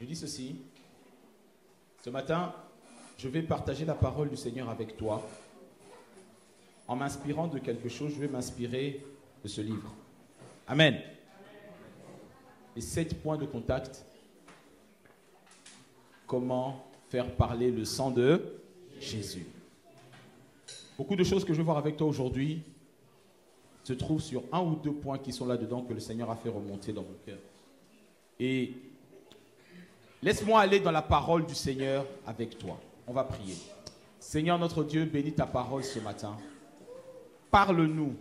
Je dis ceci. Ce matin, je vais partager la parole du Seigneur avec toi. En m'inspirant de quelque chose, je vais m'inspirer de ce livre. Amen. Les 7 points de contact. Comment faire parler le sang de Jésus. Beaucoup de choses que je vais voir avec toi aujourd'hui se trouvent sur 1 ou 2 points qui sont là-dedans que le Seigneur a fait remonter dans mon cœur. Et laisse-moi aller dans la parole du Seigneur avec toi. On va prier. Seigneur notre Dieu, bénis ta parole ce matin. Parle-nous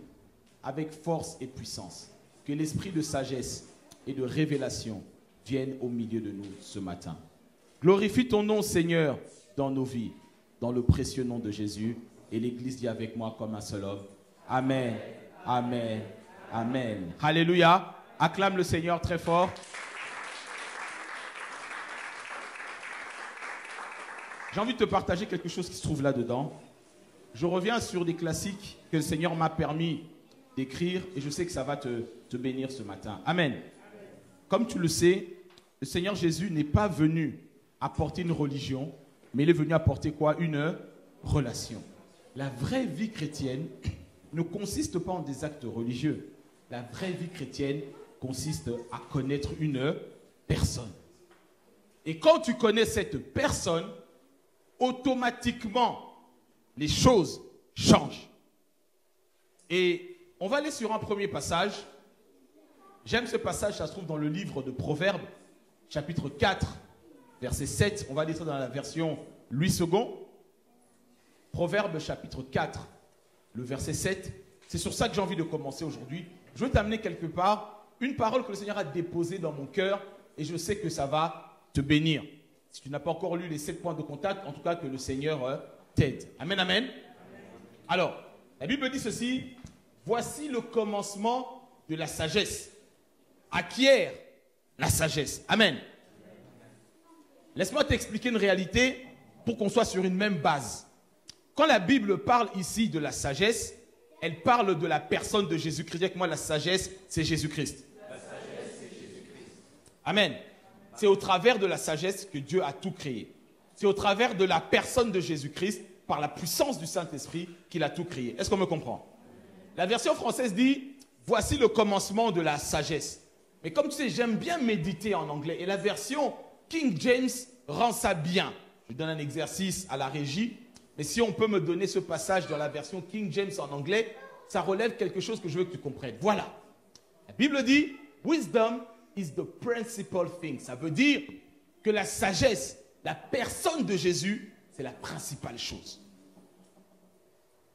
avec force et puissance. Que l'esprit de sagesse et de révélation vienne au milieu de nous ce matin. Glorifie ton nom, Seigneur, dans nos vies, dans le précieux nom de Jésus. Et l'Église dit avec moi comme un seul homme. Amen, amen, amen. Alléluia. Acclame le Seigneur très fort. J'ai envie de te partager quelque chose qui se trouve là-dedans. Je reviens sur des classiques que le Seigneur m'a permis d'écrire et je sais que ça va te bénir ce matin. Amen. Comme tu le sais, le Seigneur Jésus n'est pas venu apporter une religion, mais il est venu apporter quoi? Une relation. La vraie vie chrétienne ne consiste pas en des actes religieux. La vraie vie chrétienne consiste à connaître une personne. Et quand tu connais cette personne, automatiquement, les choses changent. Et on va aller sur un premier passage. J'aime ce passage, ça se trouve dans le livre de Proverbes, chapitre 4, verset 7. On va lire ça dans la version Louis II. Proverbes, chapitre 4, le verset 7. C'est sur ça que j'ai envie de commencer aujourd'hui. Je veux t'amener quelque part une parole que le Seigneur a déposée dans mon cœur et je sais que ça va te bénir. Si tu n'as pas encore lu les 7 points de contact, en tout cas que le Seigneur t'aide. Amen, amen. Alors, la Bible dit ceci. Voici le commencement de la sagesse. Acquiert la sagesse. Amen. Laisse-moi t'expliquer une réalité pour qu'on soit sur une même base. Quand la Bible parle ici de la sagesse, elle parle de la personne de Jésus-Christ. Avec moi, la sagesse, c'est Jésus-Christ. La sagesse, c'est Jésus-Christ. Amen. C'est au travers de la sagesse que Dieu a tout créé. C'est au travers de la personne de Jésus-Christ, par la puissance du Saint-Esprit, qu'il a tout créé. Est-ce qu'on me comprend? La version française dit, voici le commencement de la sagesse. Mais comme tu sais, j'aime bien méditer en anglais. Et la version King James rend ça bien. Je donne un exercice à la régie. Mais si on peut me donner ce passage dans la version King James en anglais, ça relève quelque chose que je veux que tu comprennes. Voilà. La Bible dit, wisdom is the principal thing. Ça veut dire que la sagesse, la personne de Jésus, c'est la principale chose.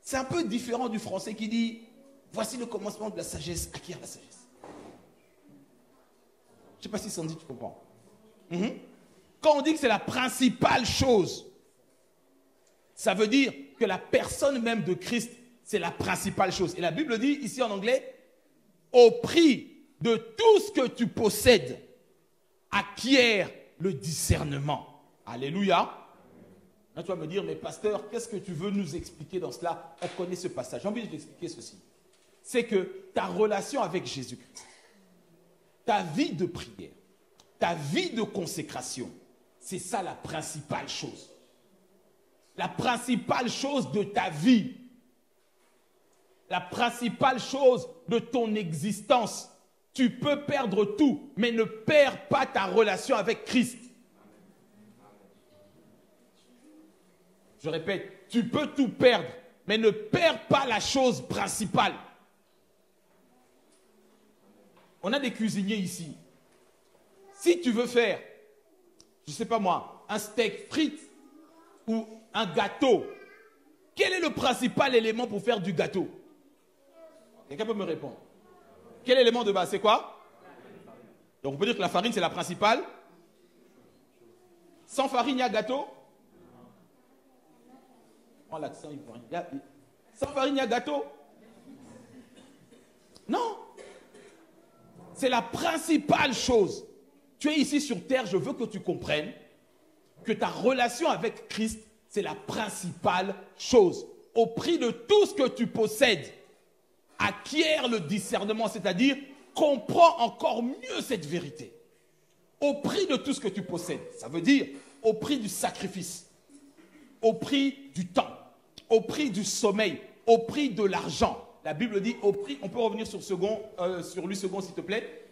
C'est un peu différent du français qui dit, voici le commencement de la sagesse, acquiert la sagesse. Je ne sais pas si Sandy, tu comprends. Quand on dit que c'est la principale chose, ça veut dire que la personne même de Christ, c'est la principale chose. Et la Bible dit ici en anglais, au prix de tout ce que tu possèdes, acquiert le discernement. Alléluia. Là, tu vas me dire, mais pasteur, qu'est-ce que tu veux nous expliquer dans cela? On connaît ce passage. J'ai envie de t'expliquer ceci. C'est que ta relation avec Jésus-Christ, ta vie de prière, ta vie de consécration, c'est ça la principale chose. La principale chose de ta vie, la principale chose de ton existence. Tu peux perdre tout, mais ne perds pas ta relation avec Christ. Je répète, tu peux tout perdre, mais ne perds pas la chose principale. On a des cuisiniers ici. Si tu veux faire, je ne sais pas moi, un steak frites ou un gâteau, quel est le principal élément pour faire du gâteau? Quelqu'un peut me répondre? Quel élément de base? C'est quoi? Donc on peut dire que la farine c'est la principale. Sans farine, il y a gâteau? Oh, l'accent, il faut rien. Sans farine, il y a gâteau? Non. C'est la principale chose. Tu es ici sur terre, je veux que tu comprennes que ta relation avec Christ, c'est la principale chose. Au prix de tout ce que tu possèdes, acquiert le discernement, c'est-à-dire comprends encore mieux cette vérité. au prix de tout ce que tu possèdes. Ça veut dire au prix du sacrifice, au prix du temps, au prix du sommeil, au prix de l'argent. La Bible dit au prix, on peut revenir sur lui second s'il te plaît.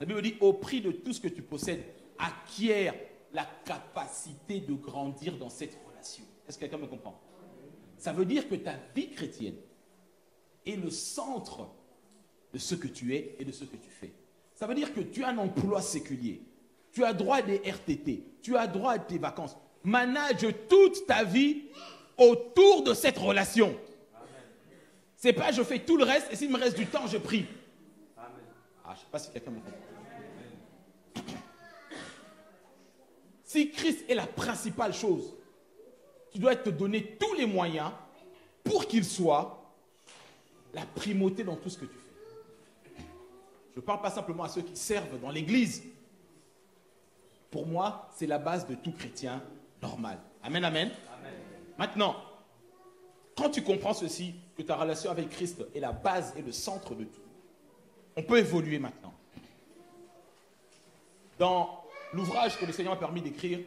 La Bible dit au prix de tout ce que tu possèdes, acquiert la capacité de grandir dans cette relation. Est-ce que quelqu'un me comprend? Ça veut dire que ta vie chrétienne est le centre de ce que tu es et de ce que tu fais. Ça veut dire que tu as un emploi séculier, tu as droit à des RTT, tu as droit à tes vacances. Manage toute ta vie autour de cette relation. C'est pas je fais tout le reste et s'il me reste du temps, je prie. Amen. Ah, je ne sais pas si quelqu'un me comprend. Si Christ est la principale chose, tu dois te donner tous les moyens pour qu'il soit la primauté dans tout ce que tu fais. Je ne parle pas simplement à ceux qui servent dans l'église. Pour moi, c'est la base de tout chrétien normal. Amen, amen. Amen. Maintenant, quand tu comprends ceci, que ta relation avec Christ est la base et le centre de tout, on peut évoluer maintenant. Dans l'ouvrage que le Seigneur m'a permis d'écrire,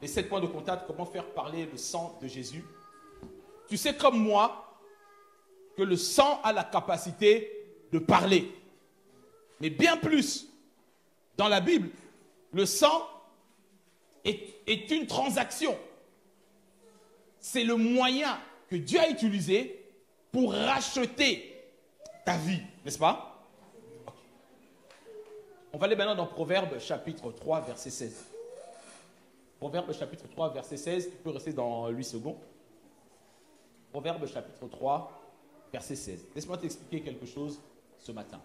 les 7 points de contact, comment faire parler le sang de Jésus, tu sais comme moi que le sang a la capacité de parler. Mais bien plus, dans la Bible, le sang est une transaction. C'est le moyen que Dieu a utilisé pour racheter ta vie, n'est-ce pas? Okay. On va aller maintenant dans Proverbes chapitre 3, verset 16. Proverbes chapitre 3, verset 16, tu peux rester dans 8 secondes. Proverbes chapitre 3, verset 16. Laisse-moi t'expliquer quelque chose ce matin.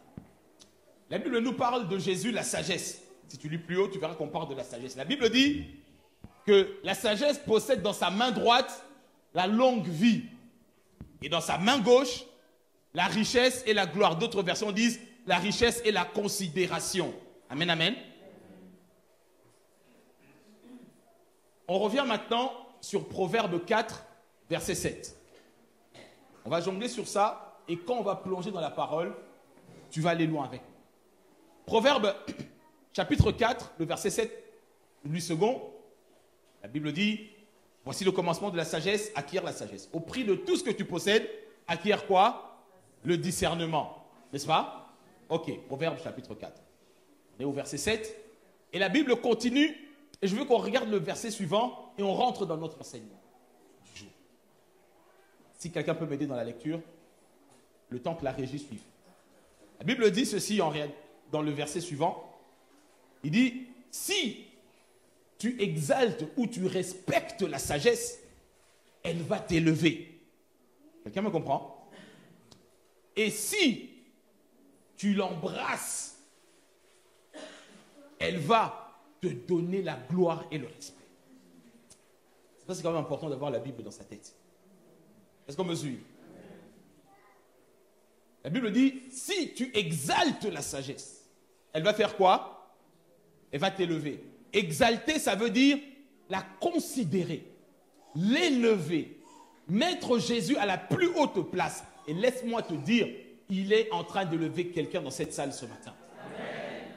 La Bible nous parle de Jésus, la sagesse. Si tu lis plus haut, tu verras qu'on parle de la sagesse. La Bible dit que la sagesse possède dans sa main droite la longue vie. Et dans sa main gauche, la richesse et la gloire. D'autres versions disent la richesse et la considération. Amen, amen. On revient maintenant sur Proverbe 4, verset 7. On va jongler sur ça et quand on va plonger dans la parole, tu vas aller loin avec. Proverbe chapitre 4, le verset 7, 8 secondes. La Bible dit, voici le commencement de la sagesse, acquiert la sagesse. Au prix de tout ce que tu possèdes, acquiert quoi? Le discernement. N'est-ce pas? Ok, Proverbe chapitre 4. On est au verset 7. Et la Bible continue, et je veux qu'on regarde le verset suivant, et on rentre dans notre enseignement du jour. Si quelqu'un peut m'aider dans la lecture, le temps que la régie suive. La Bible dit ceci dans le verset suivant. Il dit, si tu exaltes ou tu respectes la sagesse, elle va t'élever. Quelqu'un me comprend? Et si tu l'embrasses, elle va te donner la gloire et le respect. C'est quand même important d'avoir la Bible dans sa tête. Est-ce qu'on me suit? La Bible dit, si tu exaltes la sagesse, elle va faire quoi? Elle va t'élever. Exalter, ça veut dire la considérer, l'élever, mettre Jésus à la plus haute place. Et laisse-moi te dire, il est en train de lever quelqu'un dans cette salle ce matin. Amen.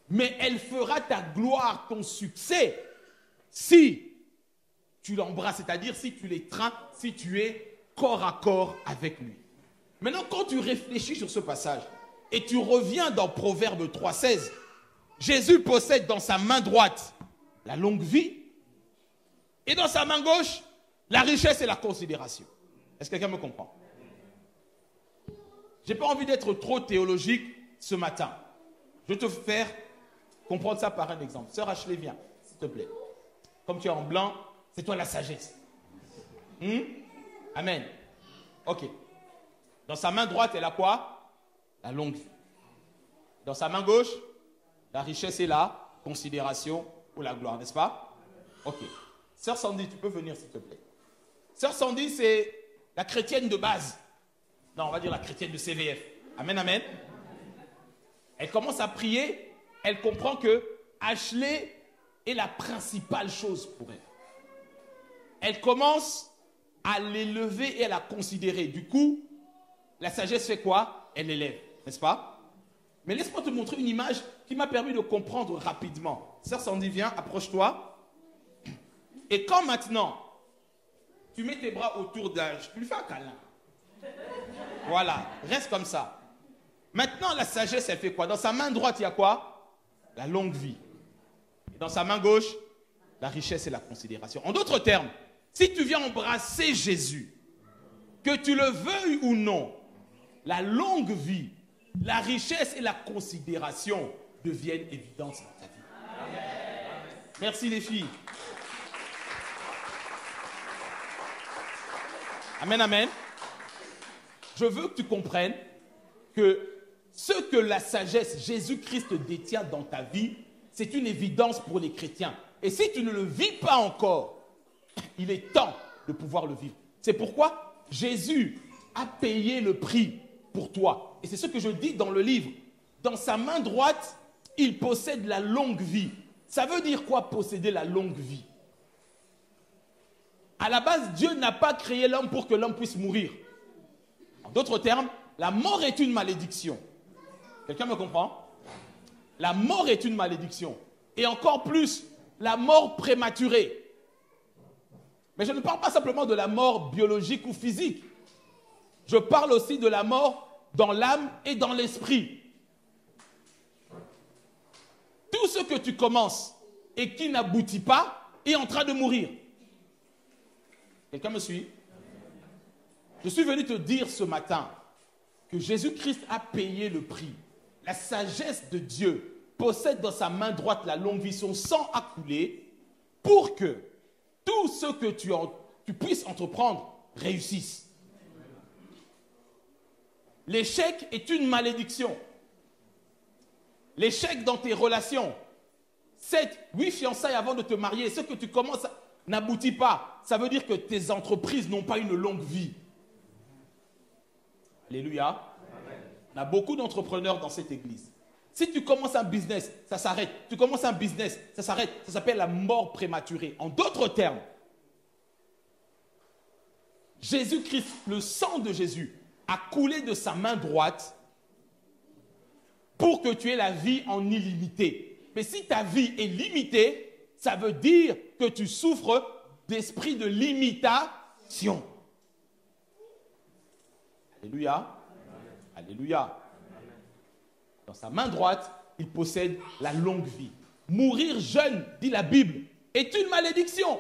Mais elle fera ta gloire, ton succès, si tu l'embrasses, c'est-à-dire si tu l'étreins, si tu es corps à corps avec lui. Maintenant, quand tu réfléchis sur ce passage et tu reviens dans Proverbe 3,16, Jésus possède dans sa main droite la longue vie et dans sa main gauche la richesse et la considération. Est-ce que quelqu'un me comprend? Je n'ai pas envie d'être trop théologique ce matin. Je vais te faire comprendre ça par un exemple. Sœur Ashley, viens, s'il te plaît. Comme tu es en blanc, c'est toi la sagesse. Amen. Ok. Dans sa main droite, elle a quoi? La longue vie. Dans sa main gauche, la richesse et la considération ou la gloire, n'est-ce pas? Ok. Sœur Sandy, tu peux venir s'il te plaît. Sœur Sandy, c'est la chrétienne de base. Non, on va dire la chrétienne de CVF. Amen, amen. Elle commence à prier. Elle comprend que Ashley est la principale chose pour elle. Elle commence à l'élever et à la considérer. Du coup, la sagesse fait quoi? Elle l'élève, n'est-ce pas? Mais laisse-moi te montrer une image qui m'a permis de comprendre rapidement. Sœur Sandy, viens, approche-toi. Et quand maintenant, tu mets tes bras autour d'âge, tu lui fais un câlin. Voilà, reste comme ça. Maintenant, la sagesse, elle fait quoi? Dans sa main droite, il y a quoi? La longue vie. Et dans sa main gauche, la richesse et la considération. En d'autres termes, si tu viens embrasser Jésus, que tu le veuilles ou non, la longue vie, la richesse et la considération deviennent évidentes dans ta vie. Amen. Merci les filles. Amen, amen. Je veux que tu comprennes que ce que la sagesse Jésus-Christ détient dans ta vie, c'est une évidence pour les chrétiens. Et si tu ne le vis pas encore, il est temps de pouvoir le vivre. C'est pourquoi Jésus a payé le prix pour toi. Et c'est ce que je dis dans le livre. Dans sa main droite, il possède la longue vie. Ça veut dire quoi, posséder la longue vie? À la base, Dieu n'a pas créé l'homme pour que l'homme puisse mourir. En d'autres termes, la mort est une malédiction. Quelqu'un me comprend? La mort est une malédiction. Et encore plus, la mort prématurée. Mais je ne parle pas simplement de la mort biologique ou physique. Je parle aussi de la mort dans l'âme et dans l'esprit. Tout ce que tu commences et qui n'aboutit pas est en train de mourir. Quelqu'un me suit? Je suis venu te dire ce matin que Jésus-Christ a payé le prix. La sagesse de Dieu possède dans sa main droite la longue vie, son sang a coulé pour que tout ce que tu puisses entreprendre réussisse. L'échec est une malédiction. L'échec dans tes relations, 7-8 fiançailles avant de te marier, ce que tu commences n'aboutit pas. Ça veut dire que tes entreprises n'ont pas une longue vie. Alléluia. Amen. On a beaucoup d'entrepreneurs dans cette église. Si tu commences un business, ça s'arrête. Tu commences un business, ça s'arrête. Ça s'appelle la mort prématurée. En d'autres termes, Jésus-Christ, le sang de Jésus, a coulé de sa main droite pour que tu aies la vie en illimité. Mais si ta vie est limitée, ça veut dire que tu souffres d'esprit de limitation. Alléluia. Amen. Alléluia. Amen. Dans sa main droite, il possède la longue vie. Mourir jeune, dit la Bible, est une malédiction.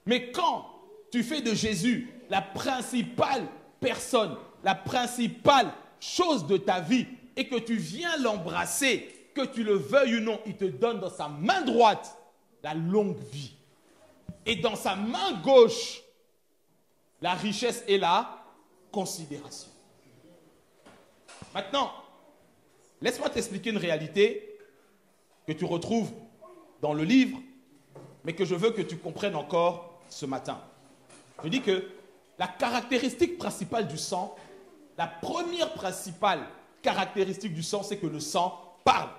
Mais quand tu fais de Jésus la principale personne, la principale chose de ta vie, et que tu viens l'embrasser, que tu le veuilles ou non, il te donne dans sa main droite la longue vie. Et dans sa main gauche, la richesse et la considération. Maintenant, laisse-moi t'expliquer une réalité que tu retrouves dans le livre, mais que je veux que tu comprennes encore ce matin. Je dis que la caractéristique principale du sang, la première principale caractéristique du sang, c'est que le sang parle.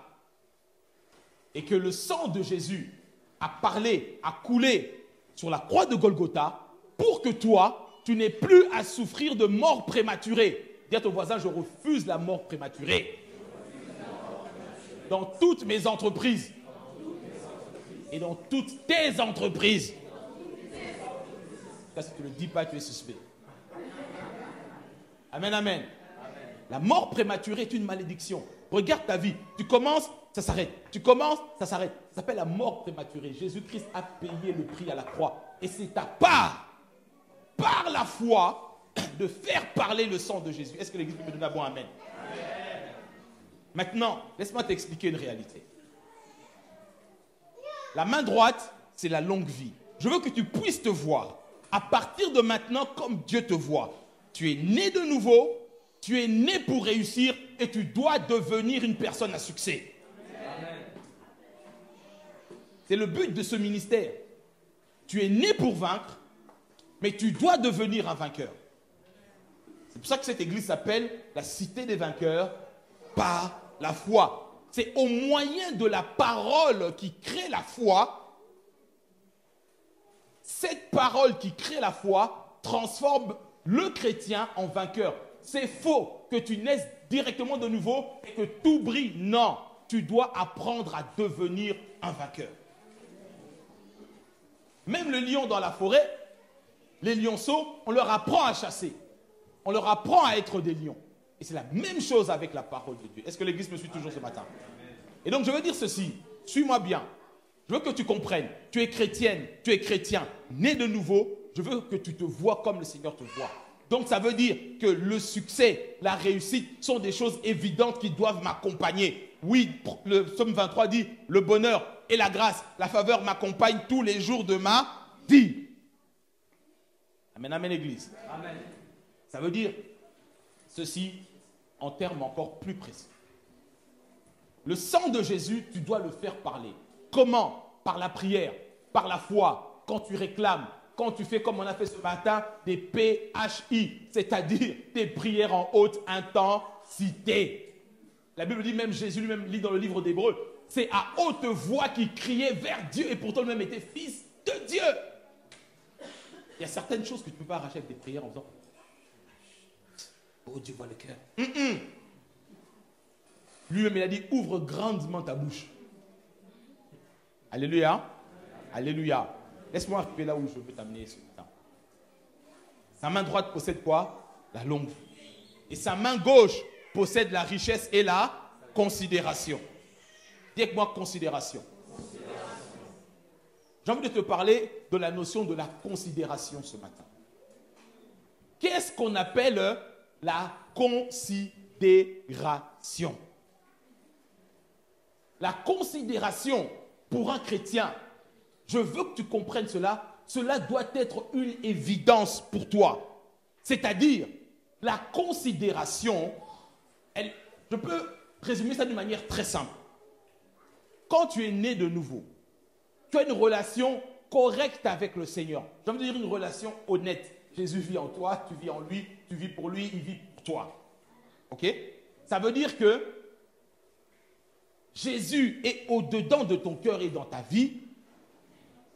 Et que le sang de Jésus a parlé, a coulé sur la croix de Golgotha pour que toi, tu n'aies plus à souffrir de mort prématurée. Dis à ton voisin, je refuse la mort prématurée. Dans toutes mes entreprises et dans toutes tes entreprises. Si tu ne le dis pas, tu es suspect. Amen, amen. La mort prématurée est une malédiction. Regarde ta vie. Tu commences, ça s'arrête. Tu commences, ça s'arrête. Ça s'appelle la mort prématurée. Jésus-Christ a payé le prix à la croix. Et c'est ta part, par la foi, de faire parler le sang de Jésus. Est-ce que l'Église peut me donner un bon amen? Amen. Maintenant, laisse-moi t'expliquer une réalité. La main droite, c'est la longue vie. Je veux que tu puisses te voir à partir de maintenant comme Dieu te voit. Tu es né de nouveau, tu es né pour réussir et tu dois devenir une personne à succès. Amen. C'est le but de ce ministère. Tu es né pour vaincre, mais tu dois devenir un vainqueur. C'est pour ça que cette église s'appelle la cité des vainqueurs par la foi. C'est au moyen de la parole qui crée la foi. Cette parole qui crée la foi transforme le chrétien en vainqueur. C'est faux que tu naisses directement de nouveau et que tout brille. Non, tu dois apprendre à devenir un vainqueur. Même le lion dans la forêt, les lionceaux, on leur apprend à chasser. On leur apprend à être des lions. Et c'est la même chose avec la parole de Dieu. Est-ce que l'Église me suit toujours ce matin? Et donc je veux dire ceci, suis-moi bien. Je veux que tu comprennes, tu es chrétienne, tu es chrétien, né de nouveau, je veux que tu te vois comme le Seigneur te voit. Donc ça veut dire que le succès, la réussite sont des choses évidentes qui doivent m'accompagner. Oui, le psaume 23 dit, le bonheur et la grâce, la faveur m'accompagnent tous les jours de ma vie. Amen, amen, Église. Amen. Ça veut dire ceci en termes encore plus précis. Le sang de Jésus, tu dois le faire parler. Comment? Par la prière, par la foi, quand tu réclames, quand tu fais comme on a fait ce matin, des PHI, c'est-à-dire des prières en haute intensité. La Bible dit, même Jésus lui-même lit dans le livre d'Hébreux, c'est à haute voix qu'il criait vers Dieu et pourtant lui-même était fils de Dieu. Il y a certaines choses que tu ne peux pas arracher avec des prières en faisant oh, Dieu voit le cœur. Lui-même, il a dit, ouvre grandement ta bouche. Alléluia. Alléluia. Laisse-moi arriver là où je veux t'amener ce matin. Sa main droite possède quoi? La longue vie. Et sa main gauche possède la richesse et la considération. Dis avec moi considération. J'ai envie de te parler de la notion de la considération ce matin. Qu'est-ce qu'on appelle la considération? La considération pour un chrétien, je veux que tu comprennes cela, cela doit être une évidence pour toi. C'est-à-dire, la considération, je peux résumer ça d'une manière très simple. Quand tu es né de nouveau, tu as une relation correcte avec le Seigneur. J'ai envie de dire une relation honnête. Jésus vit en toi, tu vis en lui, tu vis pour lui, il vit pour toi. Ok? Ça veut dire que Jésus est au-dedans de ton cœur et dans ta vie.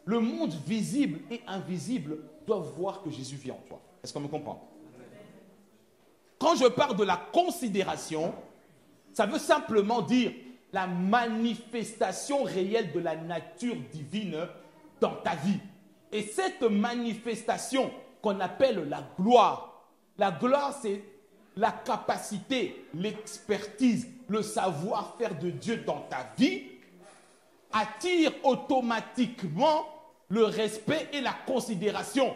Le monde visible et invisible doivent voir que Jésus vit en toi. Est-ce qu'on me comprend? Quand je parle de la considération, ça veut simplement dire la manifestation réelle de la nature divine dans ta vie. Et cette manifestation qu'on appelle la gloire, c'est la capacité, l'expertise, le savoir-faire de Dieu dans ta vie, attire automatiquement le respect et la considération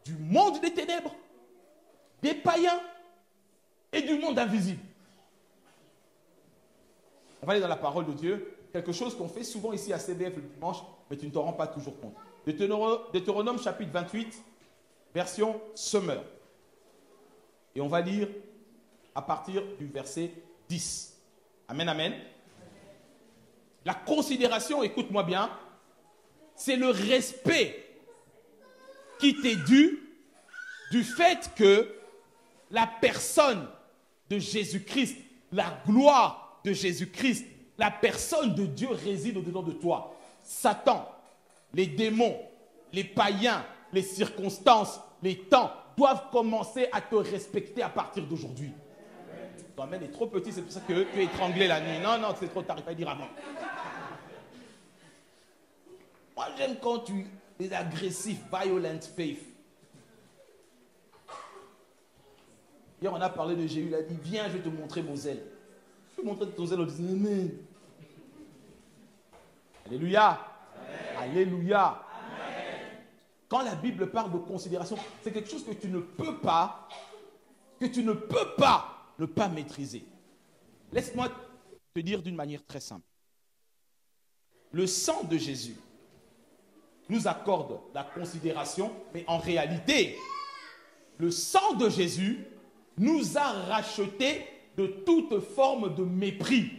du monde des ténèbres, des païens et du monde invisible. On va aller dans la parole de Dieu, quelque chose qu'on fait souvent ici à CBF le dimanche, mais tu ne t'en rends pas toujours compte. Deutéronome chapitre 28, version Summer. Et on va lire à partir du verset 10. Amen, amen. La considération, écoute-moi bien, c'est le respect qui t'est dû du fait que la personne de Jésus-Christ, la gloire de Jésus-Christ, la personne de Dieu réside au-dedans de toi. Satan, les démons, les païens, les circonstances, les temps doivent commencer à te respecter à partir d'aujourd'hui. Ton amen est trop petit, c'est pour ça que tu es étranglé la nuit. Non, c'est trop tard, il faut dire avant. Moi, j'aime quand tu es agressif, violent faith. Hier, on a parlé de Jéhu, il a dit, viens, je vais te montrer mon zèle. Je vais te montrer ton zèle, on disait, amen. Alléluia. Amen. Alléluia. Amen. Quand la Bible parle de considération, c'est quelque chose que tu ne peux pas ne pas maîtriser. Laisse-moi te dire d'une manière très simple. Le sang de Jésus nous accorde la considération, mais en réalité, le sang de Jésus nous a rachetés de toute forme de mépris.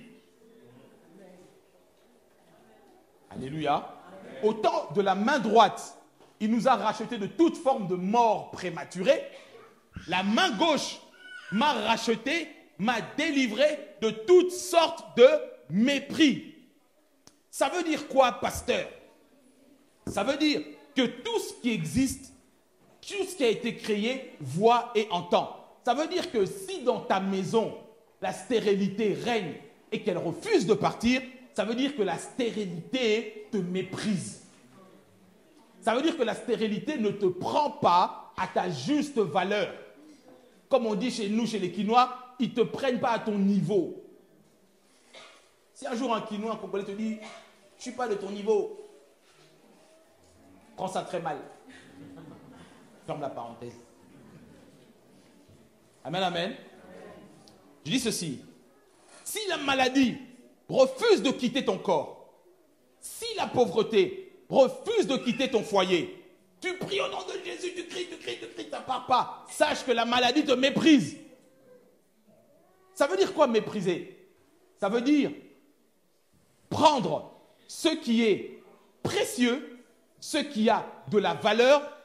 Alléluia. Autant de la main droite, il nous a rachetés de toute forme de mort prématurée. La main gauche m'a racheté, m'a délivré de toutes sortes de mépris. Ça veut dire quoi, pasteur? Ça veut dire que tout ce qui existe, tout ce qui a été créé, voit et entend. Ça veut dire que si dans ta maison, la stérilité règne et qu'elle refuse de partir, ça veut dire que la stérilité te méprise. Ça veut dire que la stérilité ne te prend pas à ta juste valeur. Comme on dit chez nous, chez les Quinois, ils ne te prennent pas à ton niveau. Si un jour un Quinois, un Congolais te dit, je ne suis pas de ton niveau, prends ça très mal. Ferme la parenthèse. Amen, amen. Je dis ceci. Si la maladie refuse de quitter ton corps, si la pauvreté refuse de quitter ton foyer, tu pries au nom de Jésus, tu cries, ça ne part pas. Sache que la maladie te méprise. Ça veut dire quoi mépriser? Ça veut dire prendre ce qui est précieux, ce qui a de la valeur,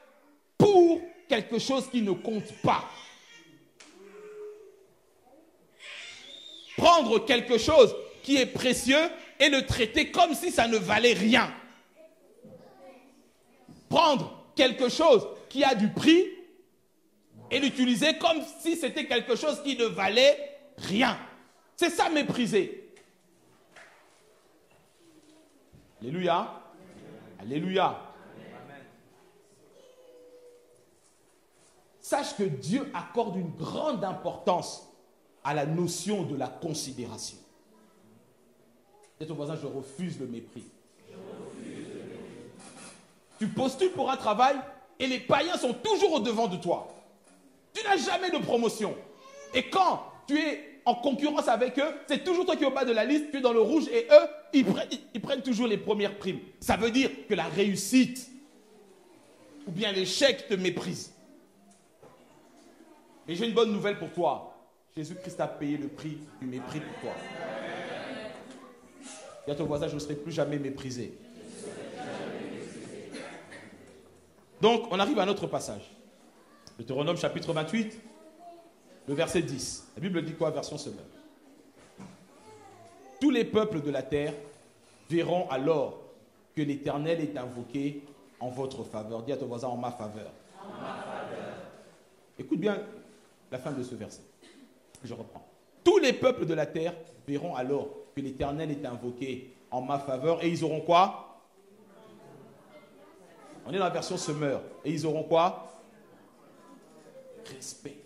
pour quelque chose qui ne compte pas. Prendre quelque chose qui est précieux et le traiter comme si ça ne valait rien. Prendre quelque chose qui a du prix et l'utiliser comme si c'était quelque chose qui ne valait rien. C'est ça mépriser. Alléluia. Alléluia. Sache que Dieu accorde une grande importance à la notion de la considération. Dis-toi au voisin, je refuse le mépris. Tu postules pour un travail et les païens sont toujours au-devant de toi. Tu n'as jamais de promotion. Et quand tu es en concurrence avec eux, c'est toujours toi qui es au bas de la liste, tu es dans le rouge et eux, ils prennent toujours les premières primes. Ça veut dire que la réussite ou bien l'échec te méprise. Et j'ai une bonne nouvelle pour toi. Jésus-Christ a payé le prix du mépris pour toi. Dis à ton voisin, je ne serai plus jamais méprisé. Donc, on arrive à notre passage. Deutéronome chapitre 28, le verset 10. La Bible dit quoi, version Semeur? Tous les peuples de la terre verront alors que l'Éternel est invoqué en votre faveur. Dis à ton voisin, en ma faveur. En ma faveur. Écoute bien la fin de ce verset. Je reprends. Tous les peuples de la terre verront alors que l'Éternel est invoqué en ma faveur. Et ils auront quoi? On est dans la version Semeur. Et ils auront quoi? Respect.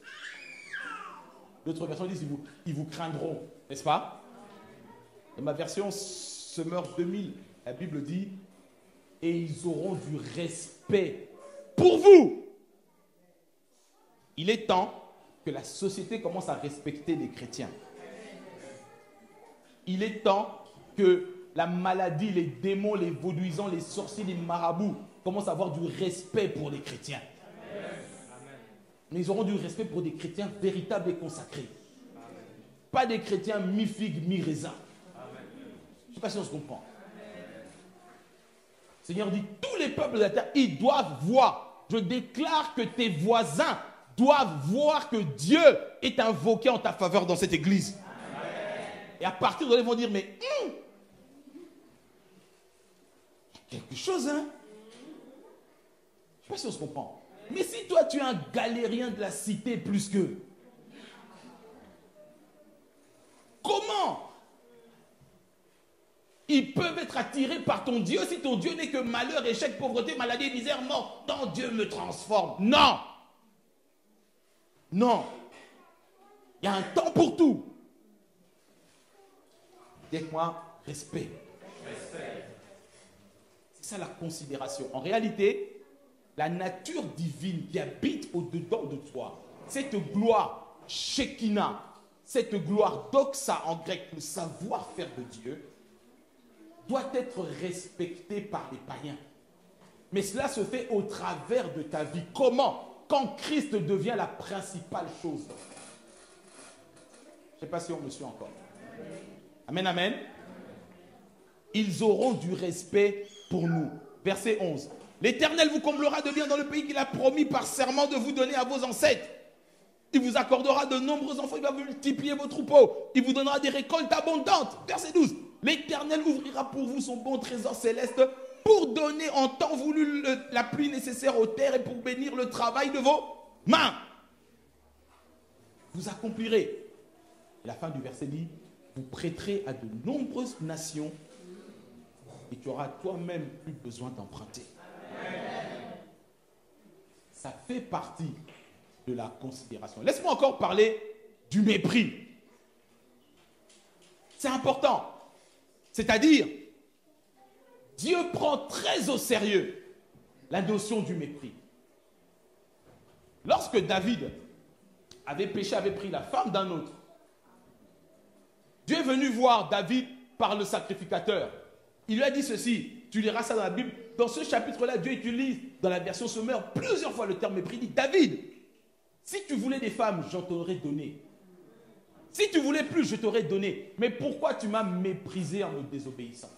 D'autres versions disent ils vous craindront. N'est-ce pas? Dans ma version Semeur 2000, la Bible dit et ils auront du respect pour vous. Il est temps que la société commence à respecter les chrétiens. Il est temps que la maladie, les démons, les vaudouisants, les sorciers, les marabouts commencent à avoir du respect pour les chrétiens. Mais ils auront du respect pour des chrétiens véritables et consacrés. Pas des chrétiens mi-figue, mi-raisin. Je ne sais pas si on se comprend. Le Seigneur dit, tous les peuples de la terre, ils doivent voir. Je déclare que tes voisins doivent voir que Dieu est invoqué en ta faveur dans cette église. Et à partir de là, ils vont dire, mais quelque chose, hein? Je ne sais pas si on se comprend. Mais si toi, tu es un galérien de la cité plus qu'eux, comment ils peuvent être attirés par ton Dieu si ton Dieu n'est que malheur, échec, pauvreté, maladie, misère, mort? Non, Dieu me transforme. Non. Non. Il y a un temps pour tout. Dites-moi, respect. C'est ça la considération. En réalité, la nature divine qui habite au-dedans de toi, cette gloire Shekinah, cette gloire doxa en grec, le savoir-faire de Dieu, doit être respectée par les païens. Mais cela se fait au travers de ta vie. Comment? Quand Christ devient la principale chose. Je ne sais pas si on me suit encore. Amen, amen. Ils auront du respect pour nous. Verset 11. L'Éternel vous comblera de bien dans le pays qu'il a promis par serment de vous donner à vos ancêtres. Il vous accordera de nombreux enfants, il va multiplier vos troupeaux. Il vous donnera des récoltes abondantes. Verset 12. L'Éternel ouvrira pour vous son bon trésor céleste pour donner en temps voulu la pluie nécessaire aux terres et pour bénir le travail de vos mains. Vous accomplirez Et la fin du verset dit, vous prêterez à de nombreuses nations et tu auras toi-même plus besoin d'emprunter. Ça fait partie de la considération. Laisse-moi encore parler du mépris. C'est important. C'est-à-dire, Dieu prend très au sérieux la notion du mépris. Lorsque David avait péché, avait pris la femme d'un autre, Dieu est venu voir David par le sacrificateur. Il lui a dit ceci, tu liras ça dans la Bible. Dans ce chapitre-là, Dieu utilise dans la version sommaire plusieurs fois le terme mépris. Il dit, David, si tu voulais des femmes, je t'aurais donné. Si tu voulais plus, je t'aurais donné. Mais pourquoi tu m'as méprisé en me désobéissant?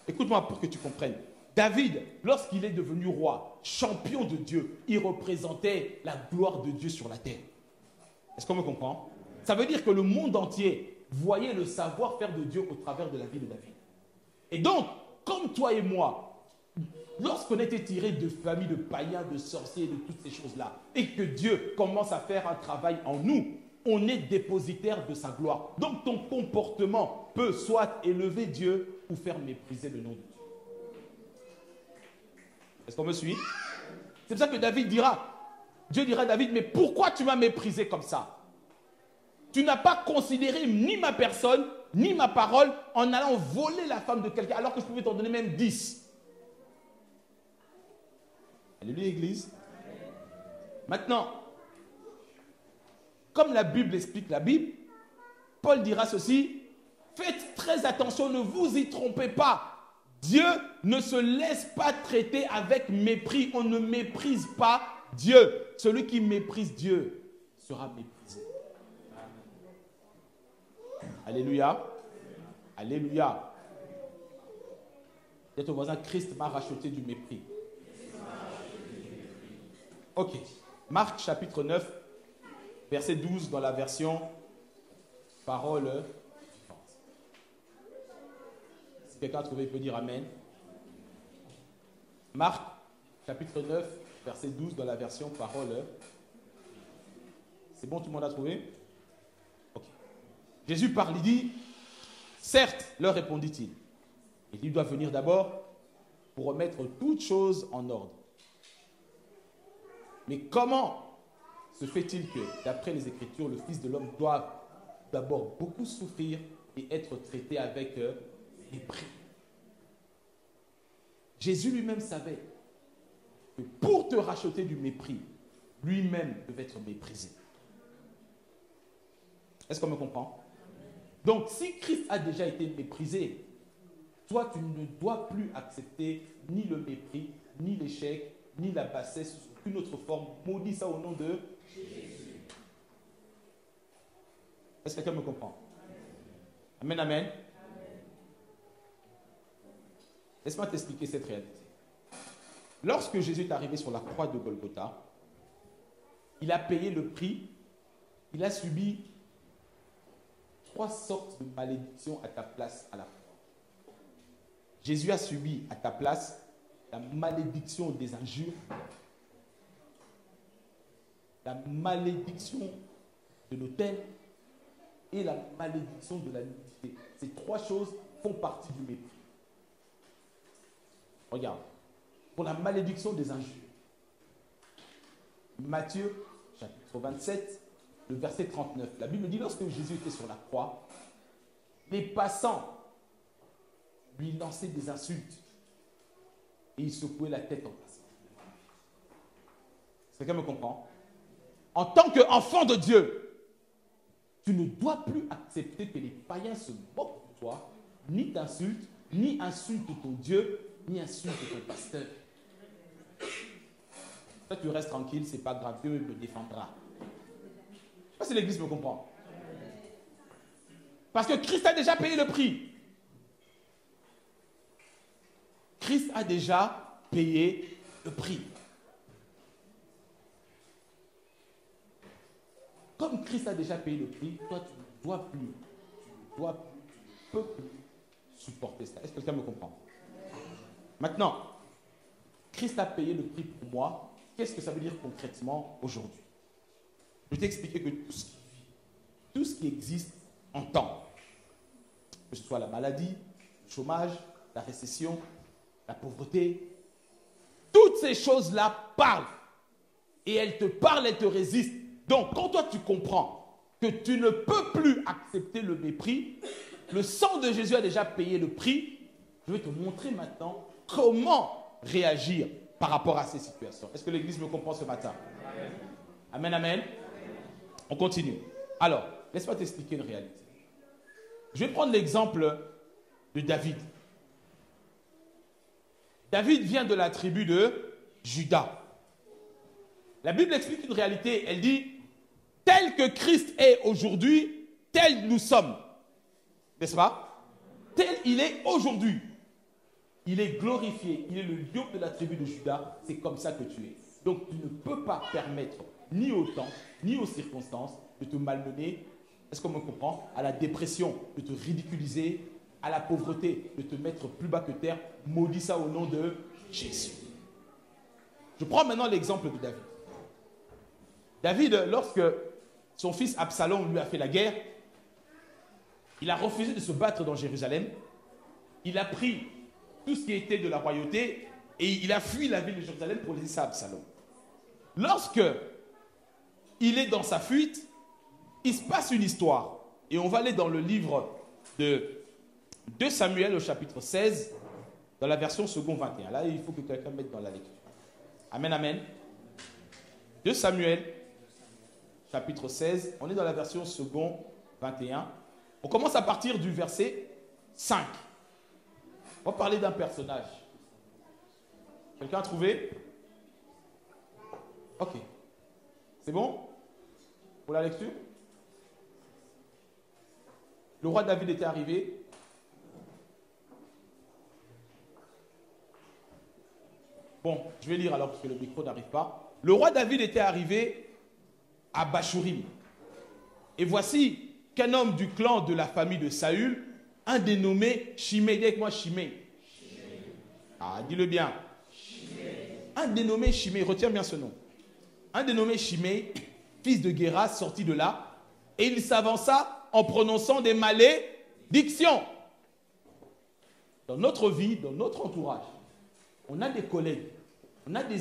Écoute-moi pour que tu comprennes. David, lorsqu'il est devenu roi, champion de Dieu, il représentait la gloire de Dieu sur la terre. Est-ce qu'on me comprend? Ça veut dire que le monde entier voyait le savoir-faire de Dieu au travers de la vie de David. Et donc, comme toi et moi, lorsqu'on était tiré de familles de païens, de sorciers, de toutes ces choses-là, et que Dieu commence à faire un travail en nous, on est dépositaire de sa gloire. Donc ton comportement peut soit élever Dieu ou faire mépriser le nom de Dieu. Est-ce qu'on me suit? C'est pour ça que Dieu dira à David, mais pourquoi tu m'as méprisé comme ça? Tu n'as pas considéré ni ma personne, ni ma parole en allant voler la femme de quelqu'un, alors que je pouvais t'en donner même 10. Alléluia, Église. Maintenant, comme la Bible explique la Bible, Paul dira ceci, faites très attention, ne vous y trompez pas. Dieu ne se laisse pas traiter avec mépris. On ne méprise pas Dieu. Celui qui méprise Dieu sera méprisé. Alléluia. Alléluia. Dites au voisin, Christ m'a racheté du mépris. Ok. Marc chapitre 9, verset 12 dans la version parole vivante. Si quelqu'un a trouvé, il peut dire Amen. Marc chapitre 9, verset 12 dans la version parole. C'est bon, tout le monde a trouvé? Ok. Jésus parle, il dit, certes, leur répondit-il, il doit venir d'abord pour remettre toutes choses en ordre. Mais comment se fait-il que, d'après les Écritures, le Fils de l'homme doit d'abord beaucoup souffrir et être traité avec mépris? Jésus lui-même savait que pour te racheter du mépris, lui-même devait être méprisé. Est-ce qu'on me comprend? Donc, si Christ a déjà été méprisé, toi, tu ne dois plus accepter ni le mépris, ni l'échec, ni la bassesse, sous aucune autre forme. Maudis ça au nom de Jésus. Est-ce que quelqu'un me comprend? Amen, amen. Laisse-moi t'expliquer cette réalité. Lorsque Jésus est arrivé sur la croix de Golgotha, il a payé le prix, il a subi 3 sortes de malédictions à ta place à la croix. Jésus a subi à ta place la malédiction des injures, la malédiction de l'autel et la malédiction de la nudité. Ces 3 choses font partie du mépris. Regarde, pour la malédiction des injures, Matthieu, chapitre 27, le verset 39, la Bible dit, lorsque Jésus était sur la croix, les passants lui lançaient des insultes et il secouait la tête en passant. Est-ce que quelqu'un me comprend? En tant qu'enfant de Dieu, tu ne dois plus accepter que les païens se moquent de toi, ni t'insultent, ni insultent ton Dieu, ni insultent ton pasteur. Toi, tu restes tranquille, c'est pas grave, Dieu me défendra. Je ne sais pas si l'Église me comprend. Parce que Christ a déjà payé le prix. Christ a déjà payé le prix. Comme Christ a déjà payé le prix, toi, tu ne dois plus, tu ne peux plus supporter ça. Est-ce que quelqu'un me comprend? Maintenant, Christ a payé le prix pour moi. Qu'est-ce que ça veut dire concrètement aujourd'hui? Je vais t'expliquer que tout ce qui existe entend. Que ce soit la maladie, le chômage, la récession, la pauvreté. Toutes ces choses-là parlent. Et elles te parlent, elles te résistent. Donc, quand toi tu comprends que tu ne peux plus accepter le mépris, le sang de Jésus a déjà payé le prix, je vais te montrer maintenant comment réagir par rapport à ces situations. Est-ce que l'Église me comprend ce matin? Amen, amen. On continue. Alors, laisse-moi t'expliquer une réalité. Je vais prendre l'exemple de David. David vient de la tribu de Juda. La Bible explique une réalité. Elle dit, tel que Christ est aujourd'hui, tel nous sommes. N'est-ce pas? Tel il est aujourd'hui. Il est glorifié. Il est le lion de la tribu de Juda. C'est comme ça que tu es. Donc tu ne peux pas permettre ni au temps, ni aux circonstances de te malmener. Est-ce qu'on me comprend? À la dépression, de te ridiculiser. À la pauvreté, de te mettre plus bas que terre. Maudis ça au nom de Jésus. Je prends maintenant l'exemple de David. David, lorsque son fils Absalom lui a fait la guerre, il a refusé de se battre dans Jérusalem. Il a pris tout ce qui était de la royauté et il a fui la ville de Jérusalem pour laisser ça à Absalom. Lorsque il est dans sa fuite, il se passe une histoire. Et on va aller dans le livre de 2 Samuel au chapitre 16, dans la version second 21. Là, il faut que quelqu'un mette dans la lecture. Amen, amen. 2 Samuel, chapitre 16, on est dans la version second 21. On commence à partir du verset 5. On va parler d'un personnage. Quelqu'un a trouvé? Ok. C'est bon pour la lecture? Le roi David était arrivé. Bon, je vais lire alors parce que le micro n'arrive pas. Le roi David était arrivé à Bachurim. Et voici qu'un homme du clan de la famille de Saül, un dénommé Shimei, dis avec moi Shimei. Ah, dis-le bien. Shimei. Un dénommé Shimei, retiens bien ce nom. Un dénommé Shimei, fils de Guéras, sortit de là, et il s'avança en prononçant des malédictions. Dans notre vie, dans notre entourage, on a des collègues, on a des,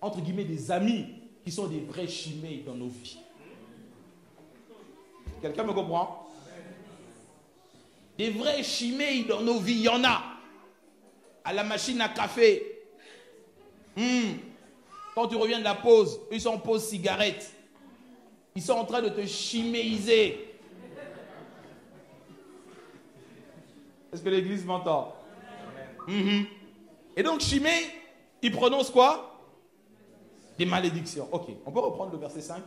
entre guillemets, des amis qui sont des vrais Shimei dans nos vies. Quelqu'un me comprend? Des vrais Shimei dans nos vies, il y en a. À la machine à café. Quand tu reviens de la pause, ils sont en pause cigarette. Ils sont en train de te chiméiser. Est-ce que l'église m'entend? Et donc Shimei, il prononce quoi? Des malédictions. Ok, on peut reprendre le verset 5?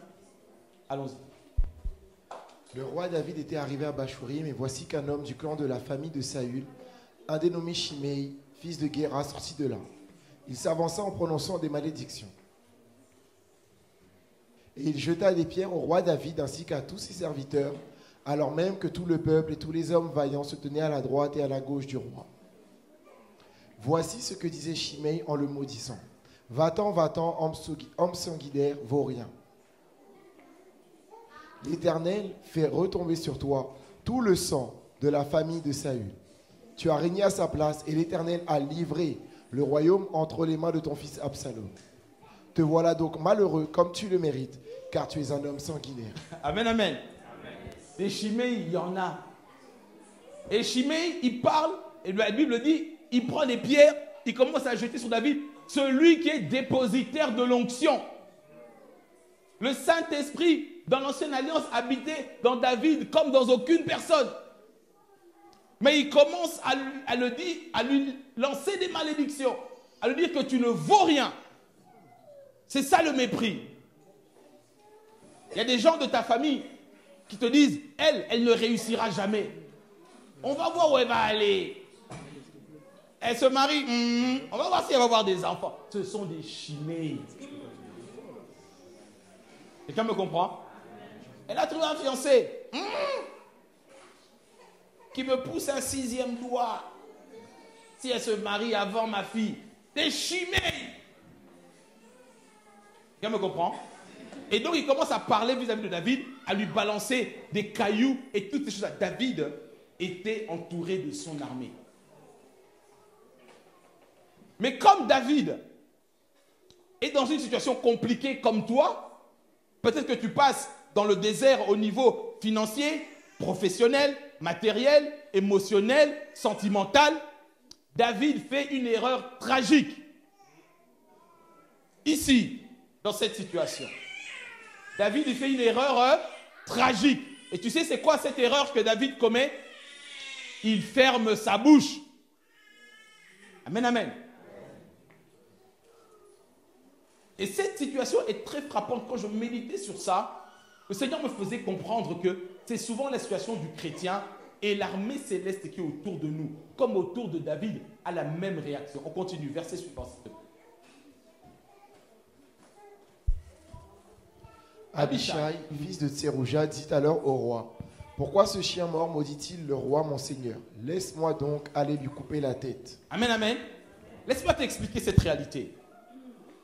Allons-y. Le roi David était arrivé à Bachurim, et voici qu'un homme du clan de la famille de Saül, un dénommé Shimei, fils de Guéras, sortit de là. Il s'avança en prononçant des malédictions. Et il jeta des pierres au roi David ainsi qu'à tous ses serviteurs, alors même que tout le peuple et tous les hommes vaillants se tenaient à la droite et à la gauche du roi. Voici ce que disait Shimei en le maudissant. Va-t'en, homme sanguinaire, vaut rien. L'Éternel fait retomber sur toi tout le sang de la famille de Saül. Tu as régné à sa place et l'Éternel a livré le royaume entre les mains de ton fils Absalom. Te voilà donc malheureux comme tu le mérites, car tu es un homme sanguinaire. Amen, amen. Des Shimei, il y en a. Et Shimei, il parle, et la Bible dit, il prend des pierres, il commence à jeter sur David, celui qui est dépositaire de l'onction. Le Saint-Esprit, dans l'Ancienne Alliance, habitait dans David comme dans aucune personne. Mais il commence à lui lancer des malédictions, à lui dire que tu ne vaux rien. C'est ça le mépris. Il y a des gens de ta famille qui te disent, elle ne réussira jamais. On va voir où elle va aller. Elle se marie, on va voir si elle va avoir des enfants. Ce sont des Shimei. Quelqu'un me comprend? Elle a trouvé un fiancé qui me pousse un 6e doigt. Si elle se marie avant ma fille, des Shimei. Quelqu'un me comprend? Et donc il commence à parler vis-à-vis de David, à lui balancer des cailloux et toutes ces choses-là. David était entouré de son armée. Mais comme David est dans une situation compliquée comme toi, peut-être que tu passes dans le désert au niveau financier, professionnel, matériel, émotionnel, sentimental. David fait une erreur tragique. Ici, dans cette situation. David il fait une erreur tragique. Et tu sais c'est quoi cette erreur que David commet? Il ferme sa bouche. Amen, amen. Et cette situation est très frappante. Quand je méditais sur ça, le Seigneur me faisait comprendre que c'est souvent la situation du chrétien et l'armée céleste qui est autour de nous, comme autour de David, a la même réaction. On continue, verset suivant. Abishai, fils de Tserouja, dit alors au roi, « Pourquoi ce chien mort maudit-il le roi mon seigneur? Laisse-moi donc aller lui couper la tête. » Amen, amen. Laisse-moi t'expliquer cette réalité.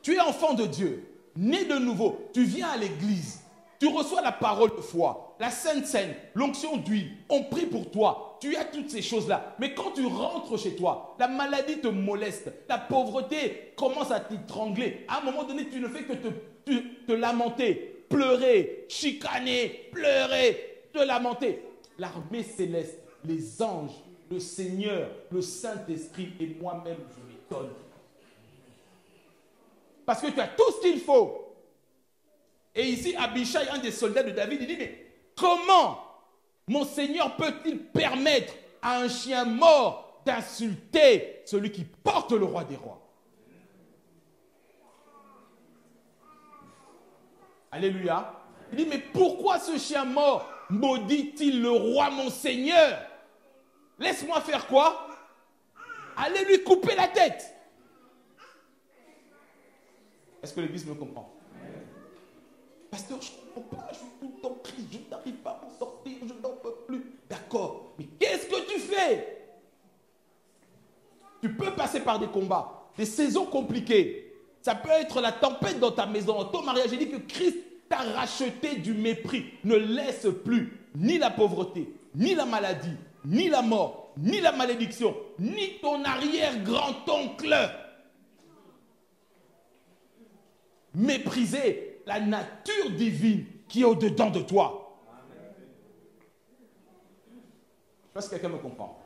Tu es enfant de Dieu, né de nouveau, tu viens à l'église, tu reçois la parole de foi, la Sainte Seine, l'onction d'huile, on prie pour toi, tu as toutes ces choses-là. Mais quand tu rentres chez toi, la maladie te moleste, la pauvreté commence à t'étrangler. À un moment donné, tu ne fais que te lamenter, pleurer, chicaner, pleurer, te lamenter. L'armée céleste, les anges, le Seigneur, le Saint-Esprit et moi-même, je m'étonne. Parce que tu as tout ce qu'il faut. Et ici, Abishai, un des soldats de David, il dit, mais comment mon Seigneur peut-il permettre à un chien mort d'insulter celui qui porte le roi des rois? Alléluia. Il dit, mais pourquoi ce chien mort maudit-il le roi mon Seigneur? Laisse-moi faire quoi? Allez lui couper la tête. Est-ce que l'Église me comprend? Pasteur, je ne comprends pas, je suis tout le temps pris, je n'arrive pas à m'en sortir, je n'en peux plus. D'accord, mais qu'est-ce que tu fais? Tu peux passer par des combats, des saisons compliquées. Ça peut être la tempête dans ta maison, dans ton mariage. J'ai dit que Christ t'a racheté du mépris. Ne laisse plus ni la pauvreté, ni la maladie, ni la mort, ni la malédiction, ni ton arrière-grand-oncle mépriser la nature divine qui est au-dedans de toi. Je sais pas si quelqu'un me comprend.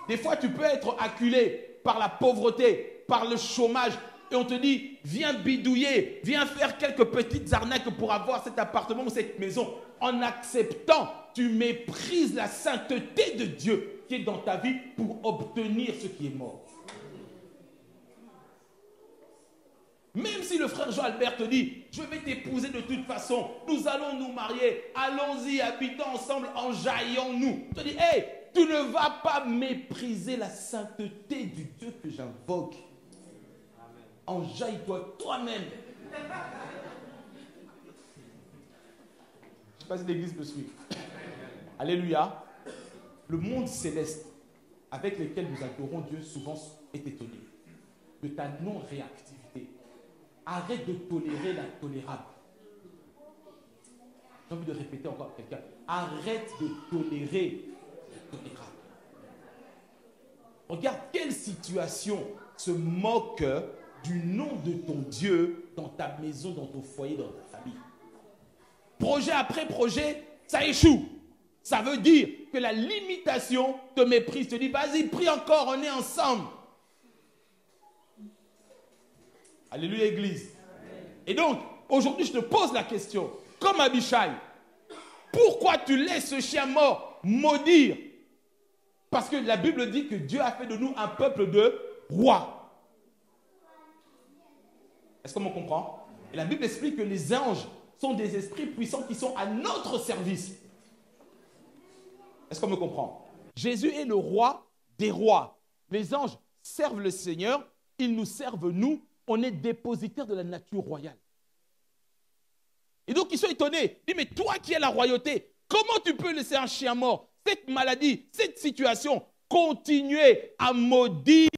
Des fois, tu peux être acculé par la pauvreté, par le chômage, et on te dit, viens bidouiller, viens faire quelques petites arnaques pour avoir cet appartement ou cette maison. En acceptant, tu méprises la sainteté de Dieu qui est dans ta vie pour obtenir ce qui est mort. Même si le frère Jean-Albert te dit, je vais t'épouser de toute façon, nous allons nous marier, allons-y, habitons ensemble, enjaillons-nous. Je te dis, hey, tu ne vas pas mépriser la sainteté du Dieu que j'invoque. Enjaille-toi toi-même. Je ne sais pas si l'église me suit. Alléluia. Le monde céleste avec lequel nous adorons Dieu souvent est étonné de ta non-réactivité. Arrête de tolérer l'intolérable. J'ai envie de répéter encore à quelqu'un. Arrête de tolérer l'intolérable. Regarde quelle situation se moque du nom de ton Dieu dans ta maison, dans ton foyer, dans ta famille. Projet après projet, ça échoue. Ça veut dire que la limitation te méprise. Te dit, vas-y, prie encore, on est ensemble. Alléluia, Église. Et donc, aujourd'hui, je te pose la question, comme Abishai, pourquoi tu laisses ce chien mort maudire? Parce que la Bible dit que Dieu a fait de nous un peuple de rois. Est-ce qu'on me comprend? Et la Bible explique que les anges sont des esprits puissants qui sont à notre service. Est-ce qu'on me comprend? Jésus est le roi des rois. Les anges servent le Seigneur, ils nous servent nous. On est dépositaire de la nature royale. Et donc, ils sont étonnés. Ils disent, mais toi qui es la royauté, comment tu peux laisser un chien mort, cette maladie, cette situation, continuer à maudire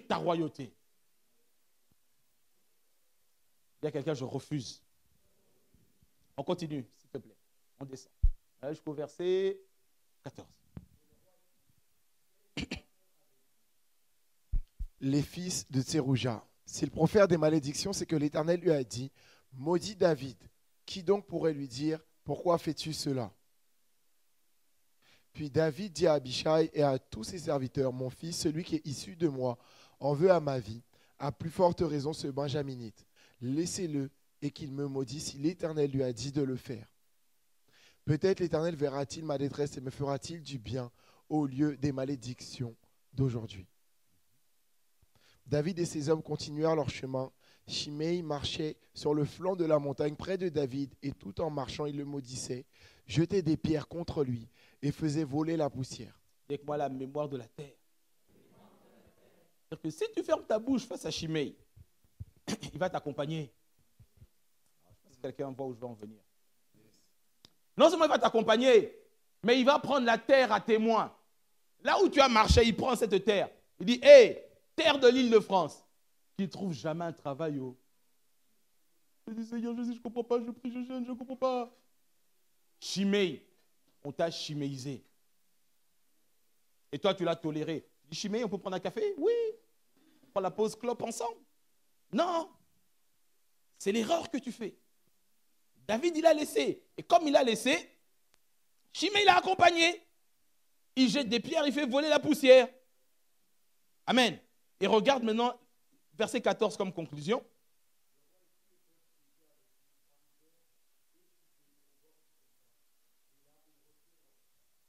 ta royauté? Il y a quelqu'un, je refuse. On continue, s'il te plaît. On descend. Jusqu'au verset 14. Les fils de Tserouja. S'il profère des malédictions, c'est que l'Éternel lui a dit, maudit David. Qui donc pourrait lui dire, pourquoi fais-tu cela? Puis David dit à Abishai et à tous ses serviteurs, mon fils, celui qui est issu de moi, en veut à ma vie, à plus forte raison ce Benjaminite. Laissez-le et qu'il me maudisse si l'Éternel lui a dit de le faire. Peut-être l'Éternel verra-t-il ma détresse et me fera-t-il du bien au lieu des malédictions d'aujourd'hui. David et ses hommes continuèrent leur chemin. Shimei marchait sur le flanc de la montagne près de David et tout en marchant, il le maudissait, jetait des pierres contre lui et faisait voler la poussière. Avec moi la mémoire de la terre. C'est-à-dire que si tu fermes ta bouche face à Shimei, il va t'accompagner. Je sais pas si quelqu'un voit où je vais en venir. Non seulement il va t'accompagner, mais il va prendre la terre à témoin. Là où tu as marché, il prend cette terre. Il dit, hé, terre de l'Île-de-France, qui ne trouve jamais un travail. Je dis, Seigneur Jésus, je ne comprends pas, je prie, je jeûne, je ne comprends pas. Shimei, on t'a chiméisé. Et toi, tu l'as toléré. Tu dis, Shimei, on peut prendre un café? Oui. On prend la pause clope ensemble? Non. C'est l'erreur que tu fais. David, il a laissé. Et comme il a laissé, Shimei l'a accompagné. Il jette des pierres, il fait voler la poussière. Amen. Et regarde maintenant, verset 14 comme conclusion.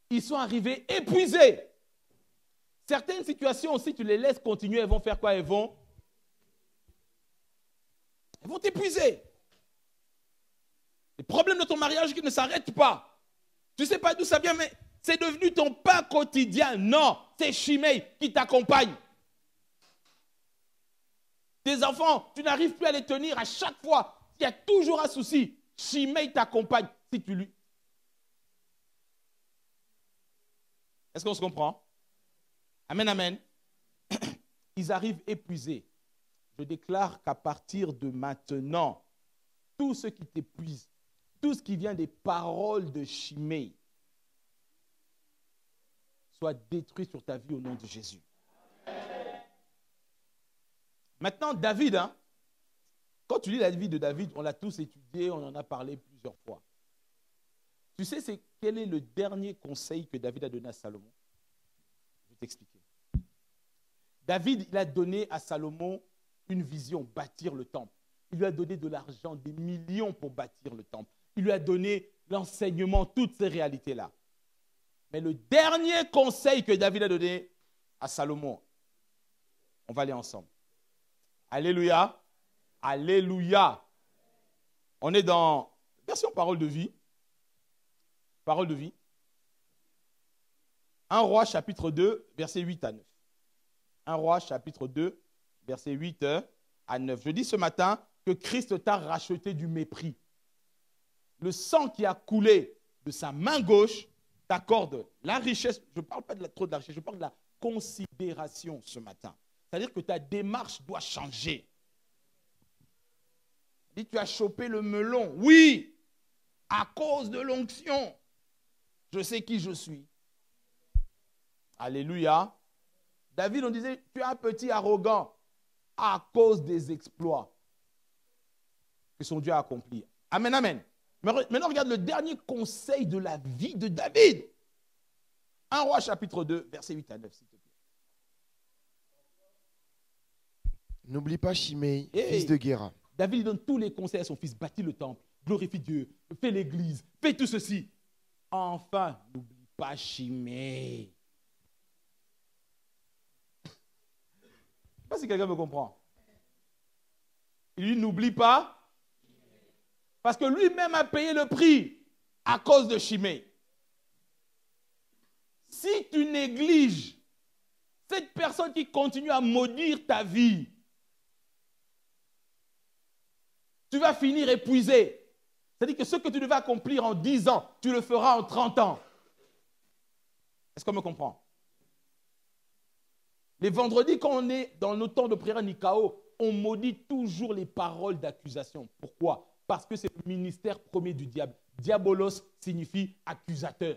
Ils sont arrivés épuisés. Certaines situations, si tu les laisses continuer, elles vont faire quoi? Elles vont t'épuiser. Les problèmes de ton mariage qui ne s'arrêtent pas. Tu ne sais pas d'où ça vient, mais c'est devenu ton pain quotidien. Non, c'est Shimei qui t'accompagne. Tes enfants, tu n'arrives plus à les tenir à chaque fois. Il y a toujours un souci. Shimei t'accompagne. Si tu lui... Est-ce qu'on se comprend? Amen, amen. Ils arrivent épuisés. Je déclare qu'à partir de maintenant, tout ce qui t'épuise, tout ce qui vient des paroles de Shimei, soit détruit sur ta vie au nom de Jésus. Maintenant, David, quand tu lis la vie de David, on l'a tous étudié, on en a parlé plusieurs fois. Tu sais, quel est le dernier conseil que David a donné à Salomon? Je vais t'expliquer. David, il a donné à Salomon une vision, bâtir le temple. Il lui a donné de l'argent, des millions pour bâtir le temple. Il lui a donné l'enseignement, toutes ces réalités-là. Mais le dernier conseil que David a donné à Salomon, on va aller ensemble. Alléluia. Alléluia. On est dans version parole de vie. Parole de vie. 1 Roi chapitre 2, versets 8 à 9. 1 Roi chapitre 2, versets 8 à 9. Je dis ce matin que Christ t'a racheté du mépris. Le sang qui a coulé de sa main gauche t'accorde la richesse. Je ne parle pas trop de la richesse, je parle de la considération ce matin. C'est-à-dire que ta démarche doit changer. Dis, tu as chopé le melon. Oui, à cause de l'onction. Je sais qui je suis. Alléluia. David, on disait, tu es un petit arrogant à cause des exploits que son Dieu a accomplis. Amen, amen. Maintenant, regarde le dernier conseil de la vie de David. 1 Roi chapitre 2, versets 8 à 9, s'il te plaît. N'oublie pas Shimei, fils de Guéra. David donne tous les conseils à son fils. Bâtis le temple, glorifie Dieu, fais l'église, fais tout ceci. Enfin, n'oublie pas Shimei. Je ne sais pas si quelqu'un me comprend. Il dit, n'oublie pas. Parce que lui-même a payé le prix à cause de Shimei. Si tu négliges cette personne qui continue à maudire ta vie, tu vas finir épuisé. C'est-à-dire que ce que tu devais accomplir en 10 ans, tu le feras en 30 ans. Est-ce qu'on me comprend? Les vendredis, quand on est dans nos temps de prière Nikao, on maudit toujours les paroles d'accusation. Pourquoi? Parce que c'est le ministère premier du diable. Diabolos signifie accusateur.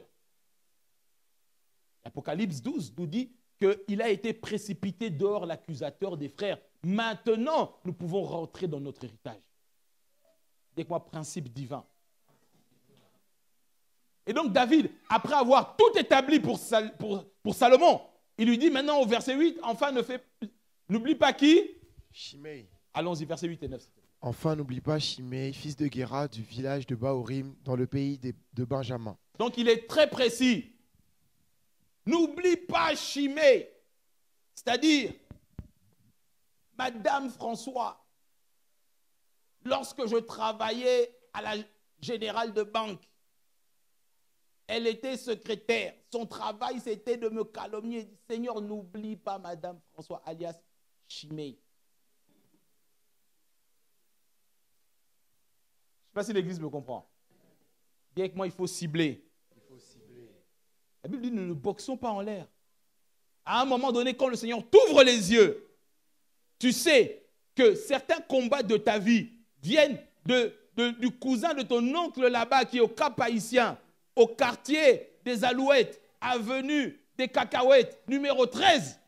L'Apocalypse 12 nous dit qu'il a été précipité dehors l'accusateur des frères. Maintenant, nous pouvons rentrer dans notre héritage. Dites-moi, principe divin. Et donc David, après avoir tout établi pour Salomon, il lui dit maintenant au verset 8, enfin n'oublie pas qui? Shimei. Allons-y, verset 8 et 9. Enfin, n'oublie pas Shimei, fils de Guéra, du village de Baorim, dans le pays de Benjamin. Donc il est très précis. N'oublie pas Shimei, c'est-à-dire Madame François. Lorsque je travaillais à la Générale de Banque, elle était secrétaire. Son travail, c'était de me calomnier. Seigneur, n'oublie pas Madame François, alias Shimei. Je ne sais pas si l'Église me comprend. Dis avec moi, il faut cibler. La Bible dit, nous ne boxons pas en l'air. À un moment donné, quand le Seigneur t'ouvre les yeux, tu sais que certains combats de ta vie viennent du cousin de ton oncle là-bas qui est au Cap Haïtien, au quartier des Alouettes, avenue des Cacahuètes, numéro 13.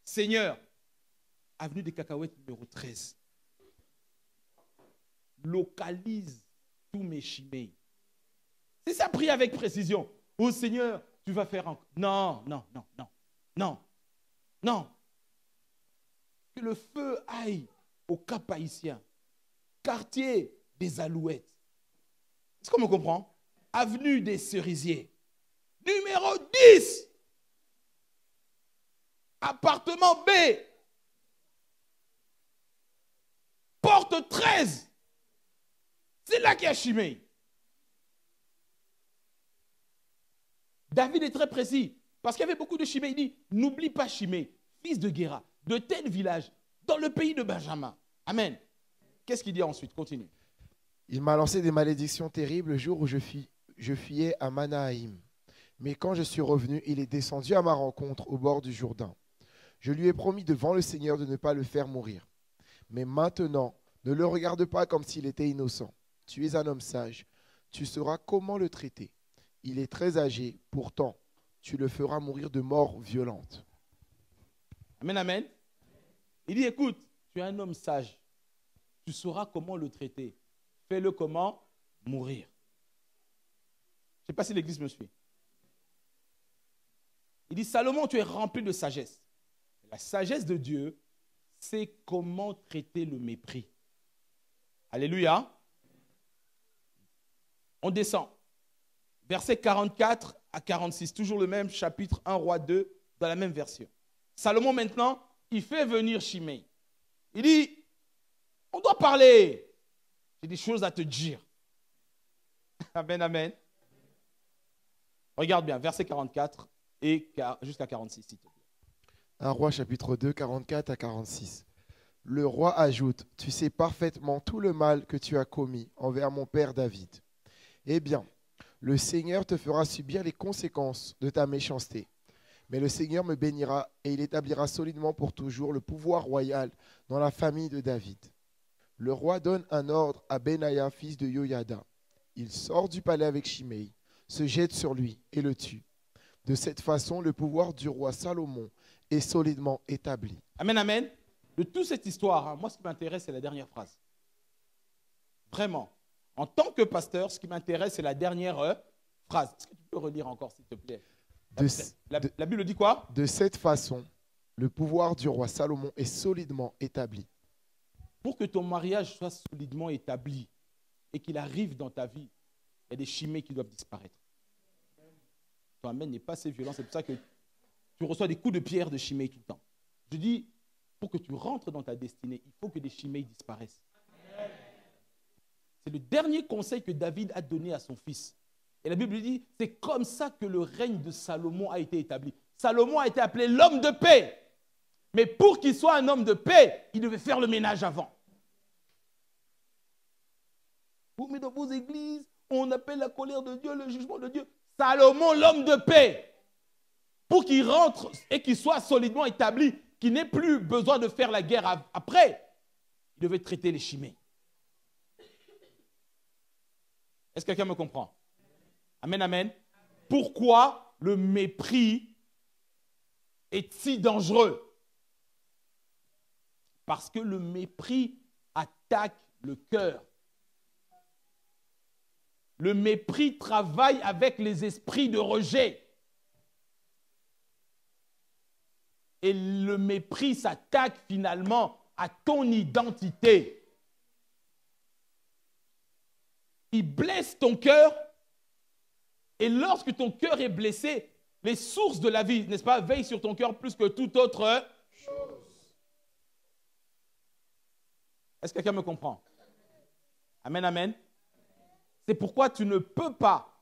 Seigneur, avenue des Cacahuètes, numéro 13. Localise tous mes chimées. C'est ça, prie avec précision. Oh Seigneur, tu vas faire encore. Non. Que le feu aille au Cap Haïtien, quartier des Alouettes. Est-ce qu'on me comprend? Avenue des Cerisiers. Numéro 10. Appartement B. Porte 13. C'est là qu'il y a Shimei. David est très précis. Parce qu'il y avait beaucoup de Shimei. Il dit, n'oublie pas Shimei, fils de Guéra, de tel village, dans le pays de Benjamin. Amen. Qu'est-ce qu'il dit ensuite? Continue. Il m'a lancé des malédictions terribles le jour où je fuyais à Manahaïm. Mais quand je suis revenu, il est descendu à ma rencontre au bord du Jourdain. Je lui ai promis devant le Seigneur de ne pas le faire mourir. Mais maintenant, ne le regarde pas comme s'il était innocent. Tu es un homme sage. Tu sauras comment le traiter. Il est très âgé. Pourtant, tu le feras mourir de mort violente. Amen, amen. Il dit, écoute, tu es un homme sage. Tu sauras comment le traiter. Fais-le comment? Mourir. Je ne sais pas si l'Église me suit. Il dit, Salomon, tu es rempli de sagesse. La sagesse de Dieu, c'est comment traiter le mépris. Alléluia. On descend. Versets 44 à 46, toujours le même chapitre 1 Roi 2, dans la même version. Salomon maintenant, il fait venir Shimei. Il dit, on doit parler. J'ai des choses à te dire. Amen, amen. Regarde bien, verset 44 et jusqu'à 46, s'il te plaît. 1 Roi chapitre 2, 44 à 46. Le roi ajoute, tu sais parfaitement tout le mal que tu as commis envers mon père David. Eh bien, le Seigneur te fera subir les conséquences de ta méchanceté. Mais le Seigneur me bénira et il établira solidement pour toujours le pouvoir royal dans la famille de David. Le roi donne un ordre à Benaïa, fils de Yoyada. Il sort du palais avec Shimei, se jette sur lui et le tue. De cette façon, le pouvoir du roi Salomon est solidement établi. Amen, amen. De toute cette histoire, moi, ce qui m'intéresse, c'est la dernière phrase. Vraiment. En tant que pasteur, ce qui m'intéresse, c'est la dernière phrase. Est-ce que tu peux relire encore, s'il te plaît? La Bible dit quoi? De cette façon, le pouvoir du roi Salomon est solidement établi. Pour que ton mariage soit solidement établi et qu'il arrive dans ta vie, il y a des chimées qui doivent disparaître. Ton amen n'est pas assez violent, c'est pour ça que tu reçois des coups de pierre de chimées tout le temps. Je dis, pour que tu rentres dans ta destinée, il faut que des chimées disparaissent. C'est le dernier conseil que David a donné à son fils. Et la Bible dit, c'est comme ça que le règne de Salomon a été établi. Salomon a été appelé l'homme de paix. Mais pour qu'il soit un homme de paix, il devait faire le ménage avant. Vous, mais dans vos églises, on appelle la colère de Dieu, le jugement de Dieu. Salomon, l'homme de paix. Pour qu'il rentre et qu'il soit solidement établi, qu'il n'ait plus besoin de faire la guerre après, il devait traiter les chimées. Est-ce que quelqu'un me comprend? Amen, amen. Pourquoi le mépris est si dangereux? Parce que le mépris attaque le cœur. Le mépris travaille avec les esprits de rejet. Et le mépris s'attaque finalement à ton identité. Il blesse ton cœur. Et lorsque ton cœur est blessé, les sources de la vie, n'est-ce pas, veillent sur ton cœur plus que toute autre chose. Est-ce que quelqu'un me comprend? Amen, amen. C'est pourquoi tu ne peux pas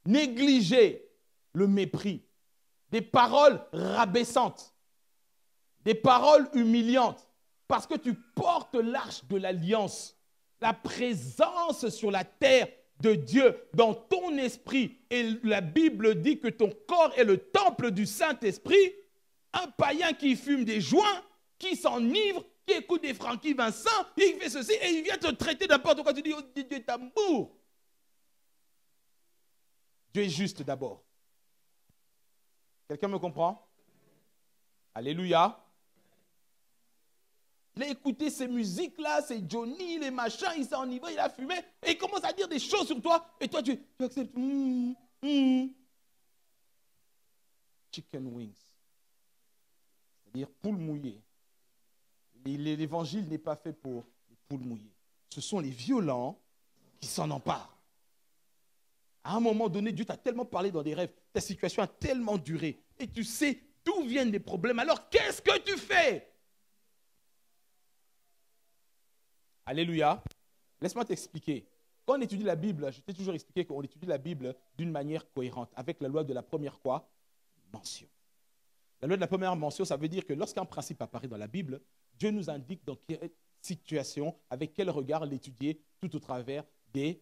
négliger le mépris. Des paroles rabaissantes, des paroles humiliantes, parce que tu portes l'arche de l'alliance, la présence sur la terre de Dieu dans ton esprit. Et la Bible dit que ton corps est le temple du Saint-Esprit. Un païen qui fume des joints, qui s'enivre, qui écoute des Francky Vincent, il fait ceci et il vient te traiter n'importe quoi. Tu dis, oh, Dieu est amour. Dieu est juste d'abord. Quelqu'un me comprend? Alléluia. Il a écouté ces musiques-là, c'est Johnny, les machins, il s'est enivré, il a fumé, et il commence à dire des choses sur toi, et toi tu acceptes. Chicken wings. C'est-à-dire poule mouillée. L'évangile n'est pas fait pour les poules mouillées. Ce sont les violents qui s'en emparent. À un moment donné, Dieu t'a tellement parlé dans des rêves, ta situation a tellement duré, et tu sais d'où viennent les problèmes. Alors qu'est-ce que tu fais? Alléluia. Laisse-moi t'expliquer. Quand on étudie la Bible, je t'ai toujours expliqué qu'on étudie la Bible d'une manière cohérente, avec la loi de la première quoi? Mention. La loi de la première mention, ça veut dire que lorsqu'un principe apparaît dans la Bible, Dieu nous indique dans quelle situation, avec quel regard l'étudier tout au travers des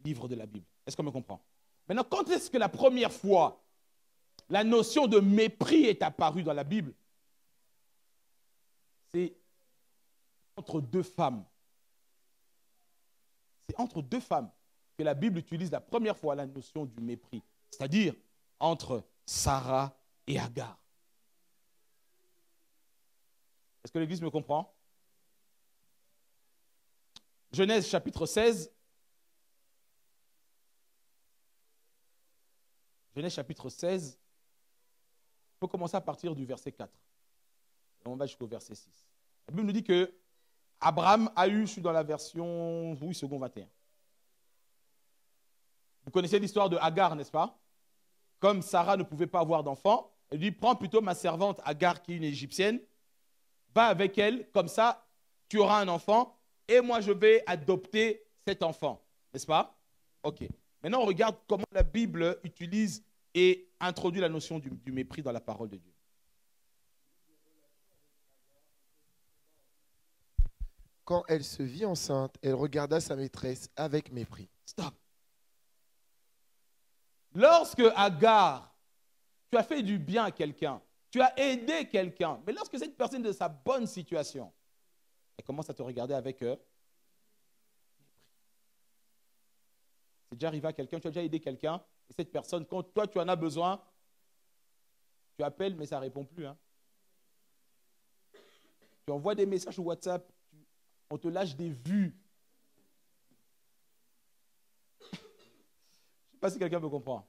livres de la Bible. Est-ce qu'on me comprend? Maintenant, quand est-ce que la première fois la notion de mépris est apparue dans la Bible? C'est entre deux femmes. C'est entre deux femmes que la Bible utilise la première fois la notion du mépris, c'est-à-dire entre Sarah et Agar. Est-ce que l'Église me comprend? Genèse chapitre 16. Genèse chapitre 16. On peut commencer à partir du verset 4. Et on va jusqu'au verset 6. La Bible nous dit que Abraham a eu, je suis dans la version, oui, second 21. Vous connaissez l'histoire de Agar, n'est-ce pas? Comme Sarah ne pouvait pas avoir d'enfant, elle dit, prends plutôt ma servante Agar, qui est une Égyptienne, va avec elle, comme ça, tu auras un enfant, et moi je vais adopter cet enfant, n'est-ce pas? Ok. Maintenant, on regarde comment la Bible utilise et introduit la notion du mépris dans la parole de Dieu. Quand elle se vit enceinte, elle regarda sa maîtresse avec mépris. Stop. Lorsque Agar, tu as fait du bien à quelqu'un, tu as aidé quelqu'un, mais lorsque cette personne est de sa bonne situation, elle commence à te regarder avec mépris. C'est déjà arrivé à quelqu'un, tu as déjà aidé quelqu'un, et cette personne, quand toi tu en as besoin, tu appelles, mais ça ne répond plus. Hein. Tu envoies des messages sur WhatsApp, on te lâche des vues. Je ne sais pas si quelqu'un me comprend.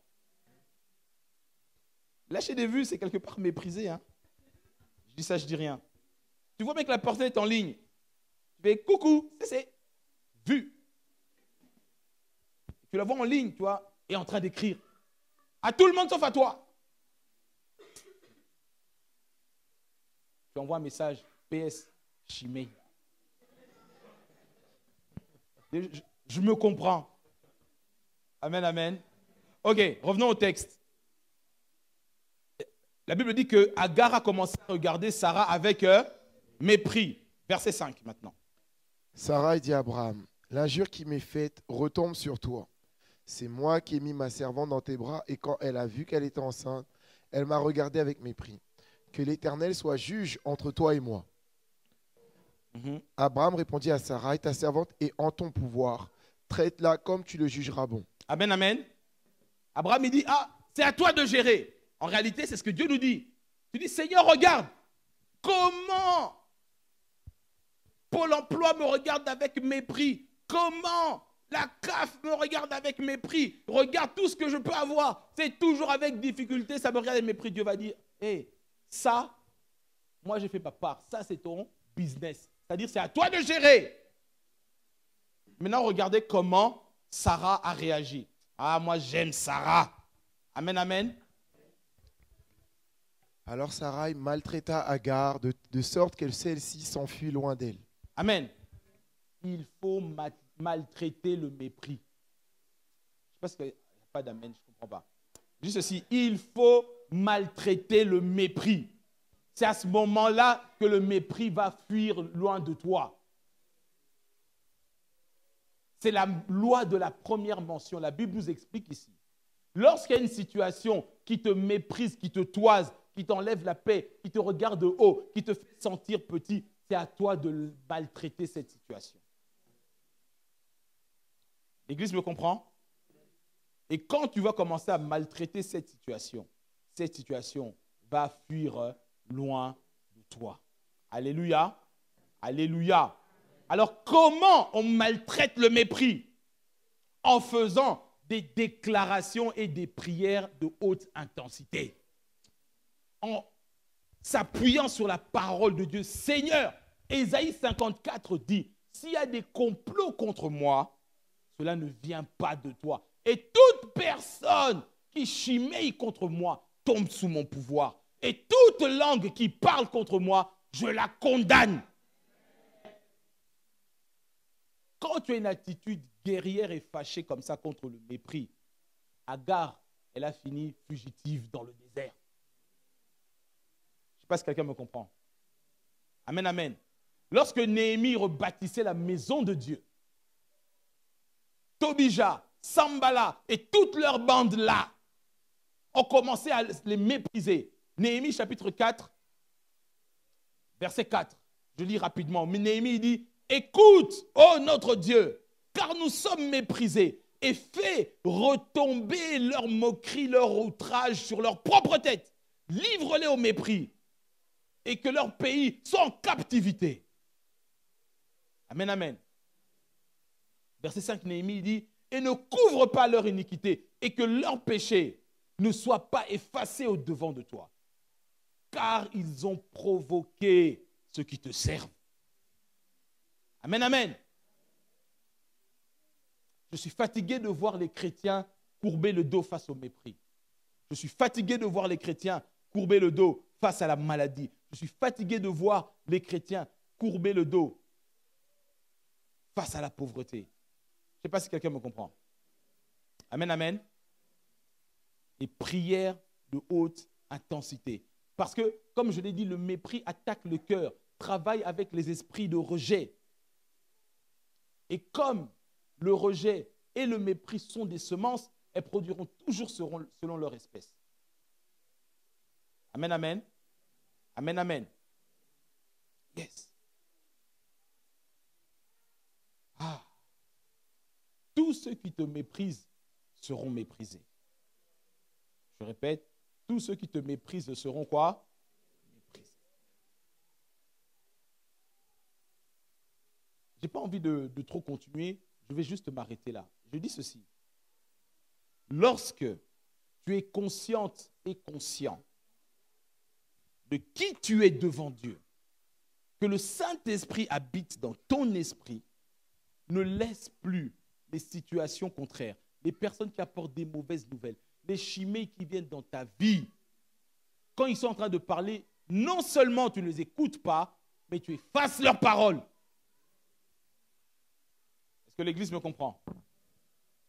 Lâcher des vues, c'est quelque part mépriser. Hein. Je dis ça, je dis rien. Tu vois bien que la personne est en ligne. Tu fais coucou, c'est vu. Tu la vois en ligne, tu vois, et en train d'écrire. À tout le monde sauf à toi. Tu envoies un message, PS, Chimay. Je me comprends. Amen, amen. Ok, revenons au texte. La Bible dit que Agar a commencé à regarder Sarah avec mépris. Verset 5 maintenant. Sarah dit à Abraham, l'injure qui m'est faite retombe sur toi. C'est moi qui ai mis ma servante dans tes bras et quand elle a vu qu'elle était enceinte, elle m'a regardé avec mépris. Que l'Éternel soit juge entre toi et moi. Abraham répondit à Sarah, ta servante est en ton pouvoir. traite-la comme tu le jugeras bon. Amen, amen. Abraham, il dit, ah, c'est à toi de gérer. En réalité, c'est ce que Dieu nous dit. Tu dis, Seigneur, regarde, comment Pôle emploi me regarde avec mépris. Comment la CAF me regarde avec mépris. Regarde tout ce que je peux avoir. C'est toujours avec difficulté, ça me regarde avec mépris. Dieu va dire, hé, ça, moi je ne fais pas part. Ça, c'est ton business. C'est-à-dire, c'est à toi de gérer. Maintenant, regardez comment Sarah a réagi. Ah, moi j'aime Sarah. Amen, amen. Alors Sarai maltraita Agar de sorte que celle-ci s'enfuit loin d'elle. Amen. Il faut maltraiter le mépris. Je ne sais pas s'il n'y a pas d'amen, je ne comprends pas. Juste ceci, il faut maltraiter le mépris. C'est à ce moment-là que le mépris va fuir loin de toi. C'est la loi de la première mention. La Bible nous explique ici. Lorsqu'il y a une situation qui te méprise, qui te toise, qui t'enlève la paix, qui te regarde de haut, qui te fait sentir petit, c'est à toi de maltraiter cette situation. L'Église me comprend? Et quand tu vas commencer à maltraiter cette situation va fuir loin de toi. Alléluia. Alléluia. Alors, comment on maltraite le mépris? En faisant des déclarations et des prières de haute intensité. En s'appuyant sur la parole de Dieu. Seigneur, Ésaïe 54 dit, s'il y a des complots contre moi, cela ne vient pas de toi. Et toute personne qui chimeille contre moi tombe sous mon pouvoir. Et toute langue qui parle contre moi, je la condamne. Quand tu as une attitude guerrière et fâchée comme ça contre le mépris, Agar, elle a fini fugitive dans le désert. Je ne sais pas si quelqu'un me comprend. Amen, amen. Lorsque Néhémie rebâtissait la maison de Dieu, Tobija, Sambala et toute leur bande là ont commencé à les mépriser. Néhémie chapitre 4, verset 4. Je lis rapidement. Mais Néhémie dit, écoute, ô notre Dieu, car nous sommes méprisés, et fais retomber leur moquerie, leur outrage sur leur propre tête. Livre-les au mépris, et que leur pays soit en captivité. Amen, amen. Verset 5, Néhémie dit, et ne couvre pas leur iniquité, et que leur péché ne soit pas effacé au-devant de toi, car ils ont provoqué ceux qui te servent. Amen, amen. Je suis fatigué de voir les chrétiens courber le dos face au mépris. Je suis fatigué de voir les chrétiens courber le dos face à la maladie. Je suis fatigué de voir les chrétiens courber le dos face à la pauvreté. Je ne sais pas si quelqu'un me comprend. Amen, amen. Et prières de haute intensité. Parce que, comme je l'ai dit, le mépris attaque le cœur, travaille avec les esprits de rejet. Et comme le rejet et le mépris sont des semences, elles produiront toujours selon leur espèce. Amen, amen. Amen, amen. Yes. Ah. Tous ceux qui te méprisent seront méprisés. Je répète, tous ceux qui te méprisent seront quoi? Méprisés. Je n'ai pas envie de trop continuer, je vais juste m'arrêter là. Je dis ceci. Lorsque tu es consciente et conscient de qui tu es devant Dieu, que le Saint-Esprit habite dans ton esprit, ne laisse plus les situations contraires, les personnes qui apportent des mauvaises nouvelles, les chiméis qui viennent dans ta vie. Quand ils sont en train de parler, non seulement tu ne les écoutes pas, mais tu effaces leurs paroles. Est-ce que l'Église me comprend?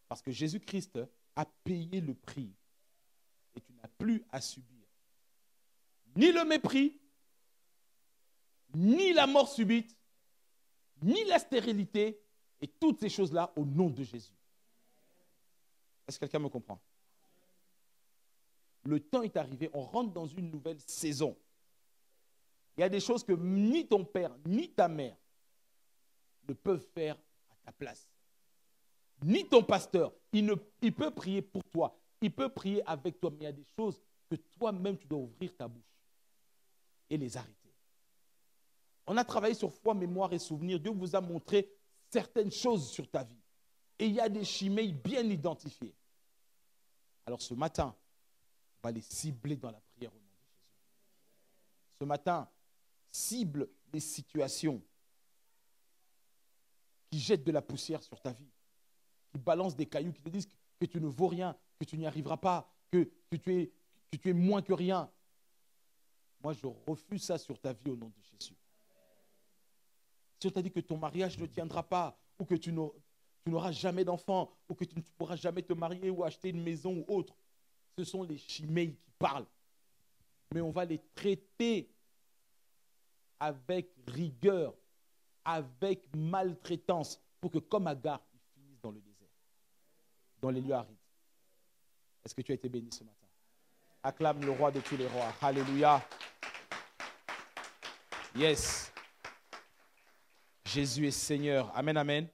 Parce que Jésus-Christ a payé le prix et tu n'as plus à subir ni le mépris, ni la mort subite, ni la stérilité et toutes ces choses-là au nom de Jésus. Est-ce que quelqu'un me comprend? Le temps est arrivé, on rentre dans une nouvelle saison. Il y a des choses que ni ton père, ni ta mère ne peuvent faire à ta place. ni ton pasteur. Il peut prier pour toi. Il peut prier avec toi, mais il y a des choses que toi-même, tu dois ouvrir ta bouche et les arrêter. On a travaillé sur foi, mémoire et souvenir. Dieu vous a montré certaines choses sur ta vie. Et il y a des chiméis bien identifiés. Alors ce matin, on va les cibler dans la prière au nom de Jésus. Ce matin, cible les situations qui jettent de la poussière sur ta vie, qui balancent des cailloux, qui te disent que tu ne vaux rien, que tu n'y arriveras pas, que tu es moins que rien. Moi, je refuse ça sur ta vie au nom de Jésus. Si on t'a dit que ton mariage ne tiendra pas, ou que tu n'auras jamais d'enfant, ou que tu ne pourras jamais te marier ou acheter une maison ou autre, ce sont les chiméis qui parlent. Mais on va les traiter avec rigueur, avec maltraitance, pour que comme Agar, ils finissent dans le désert, dans les lieux arides. Est-ce que tu as été béni ce matin? Acclame le roi de tous les rois. Alléluia. Yes. Jésus est Seigneur. Amen, amen.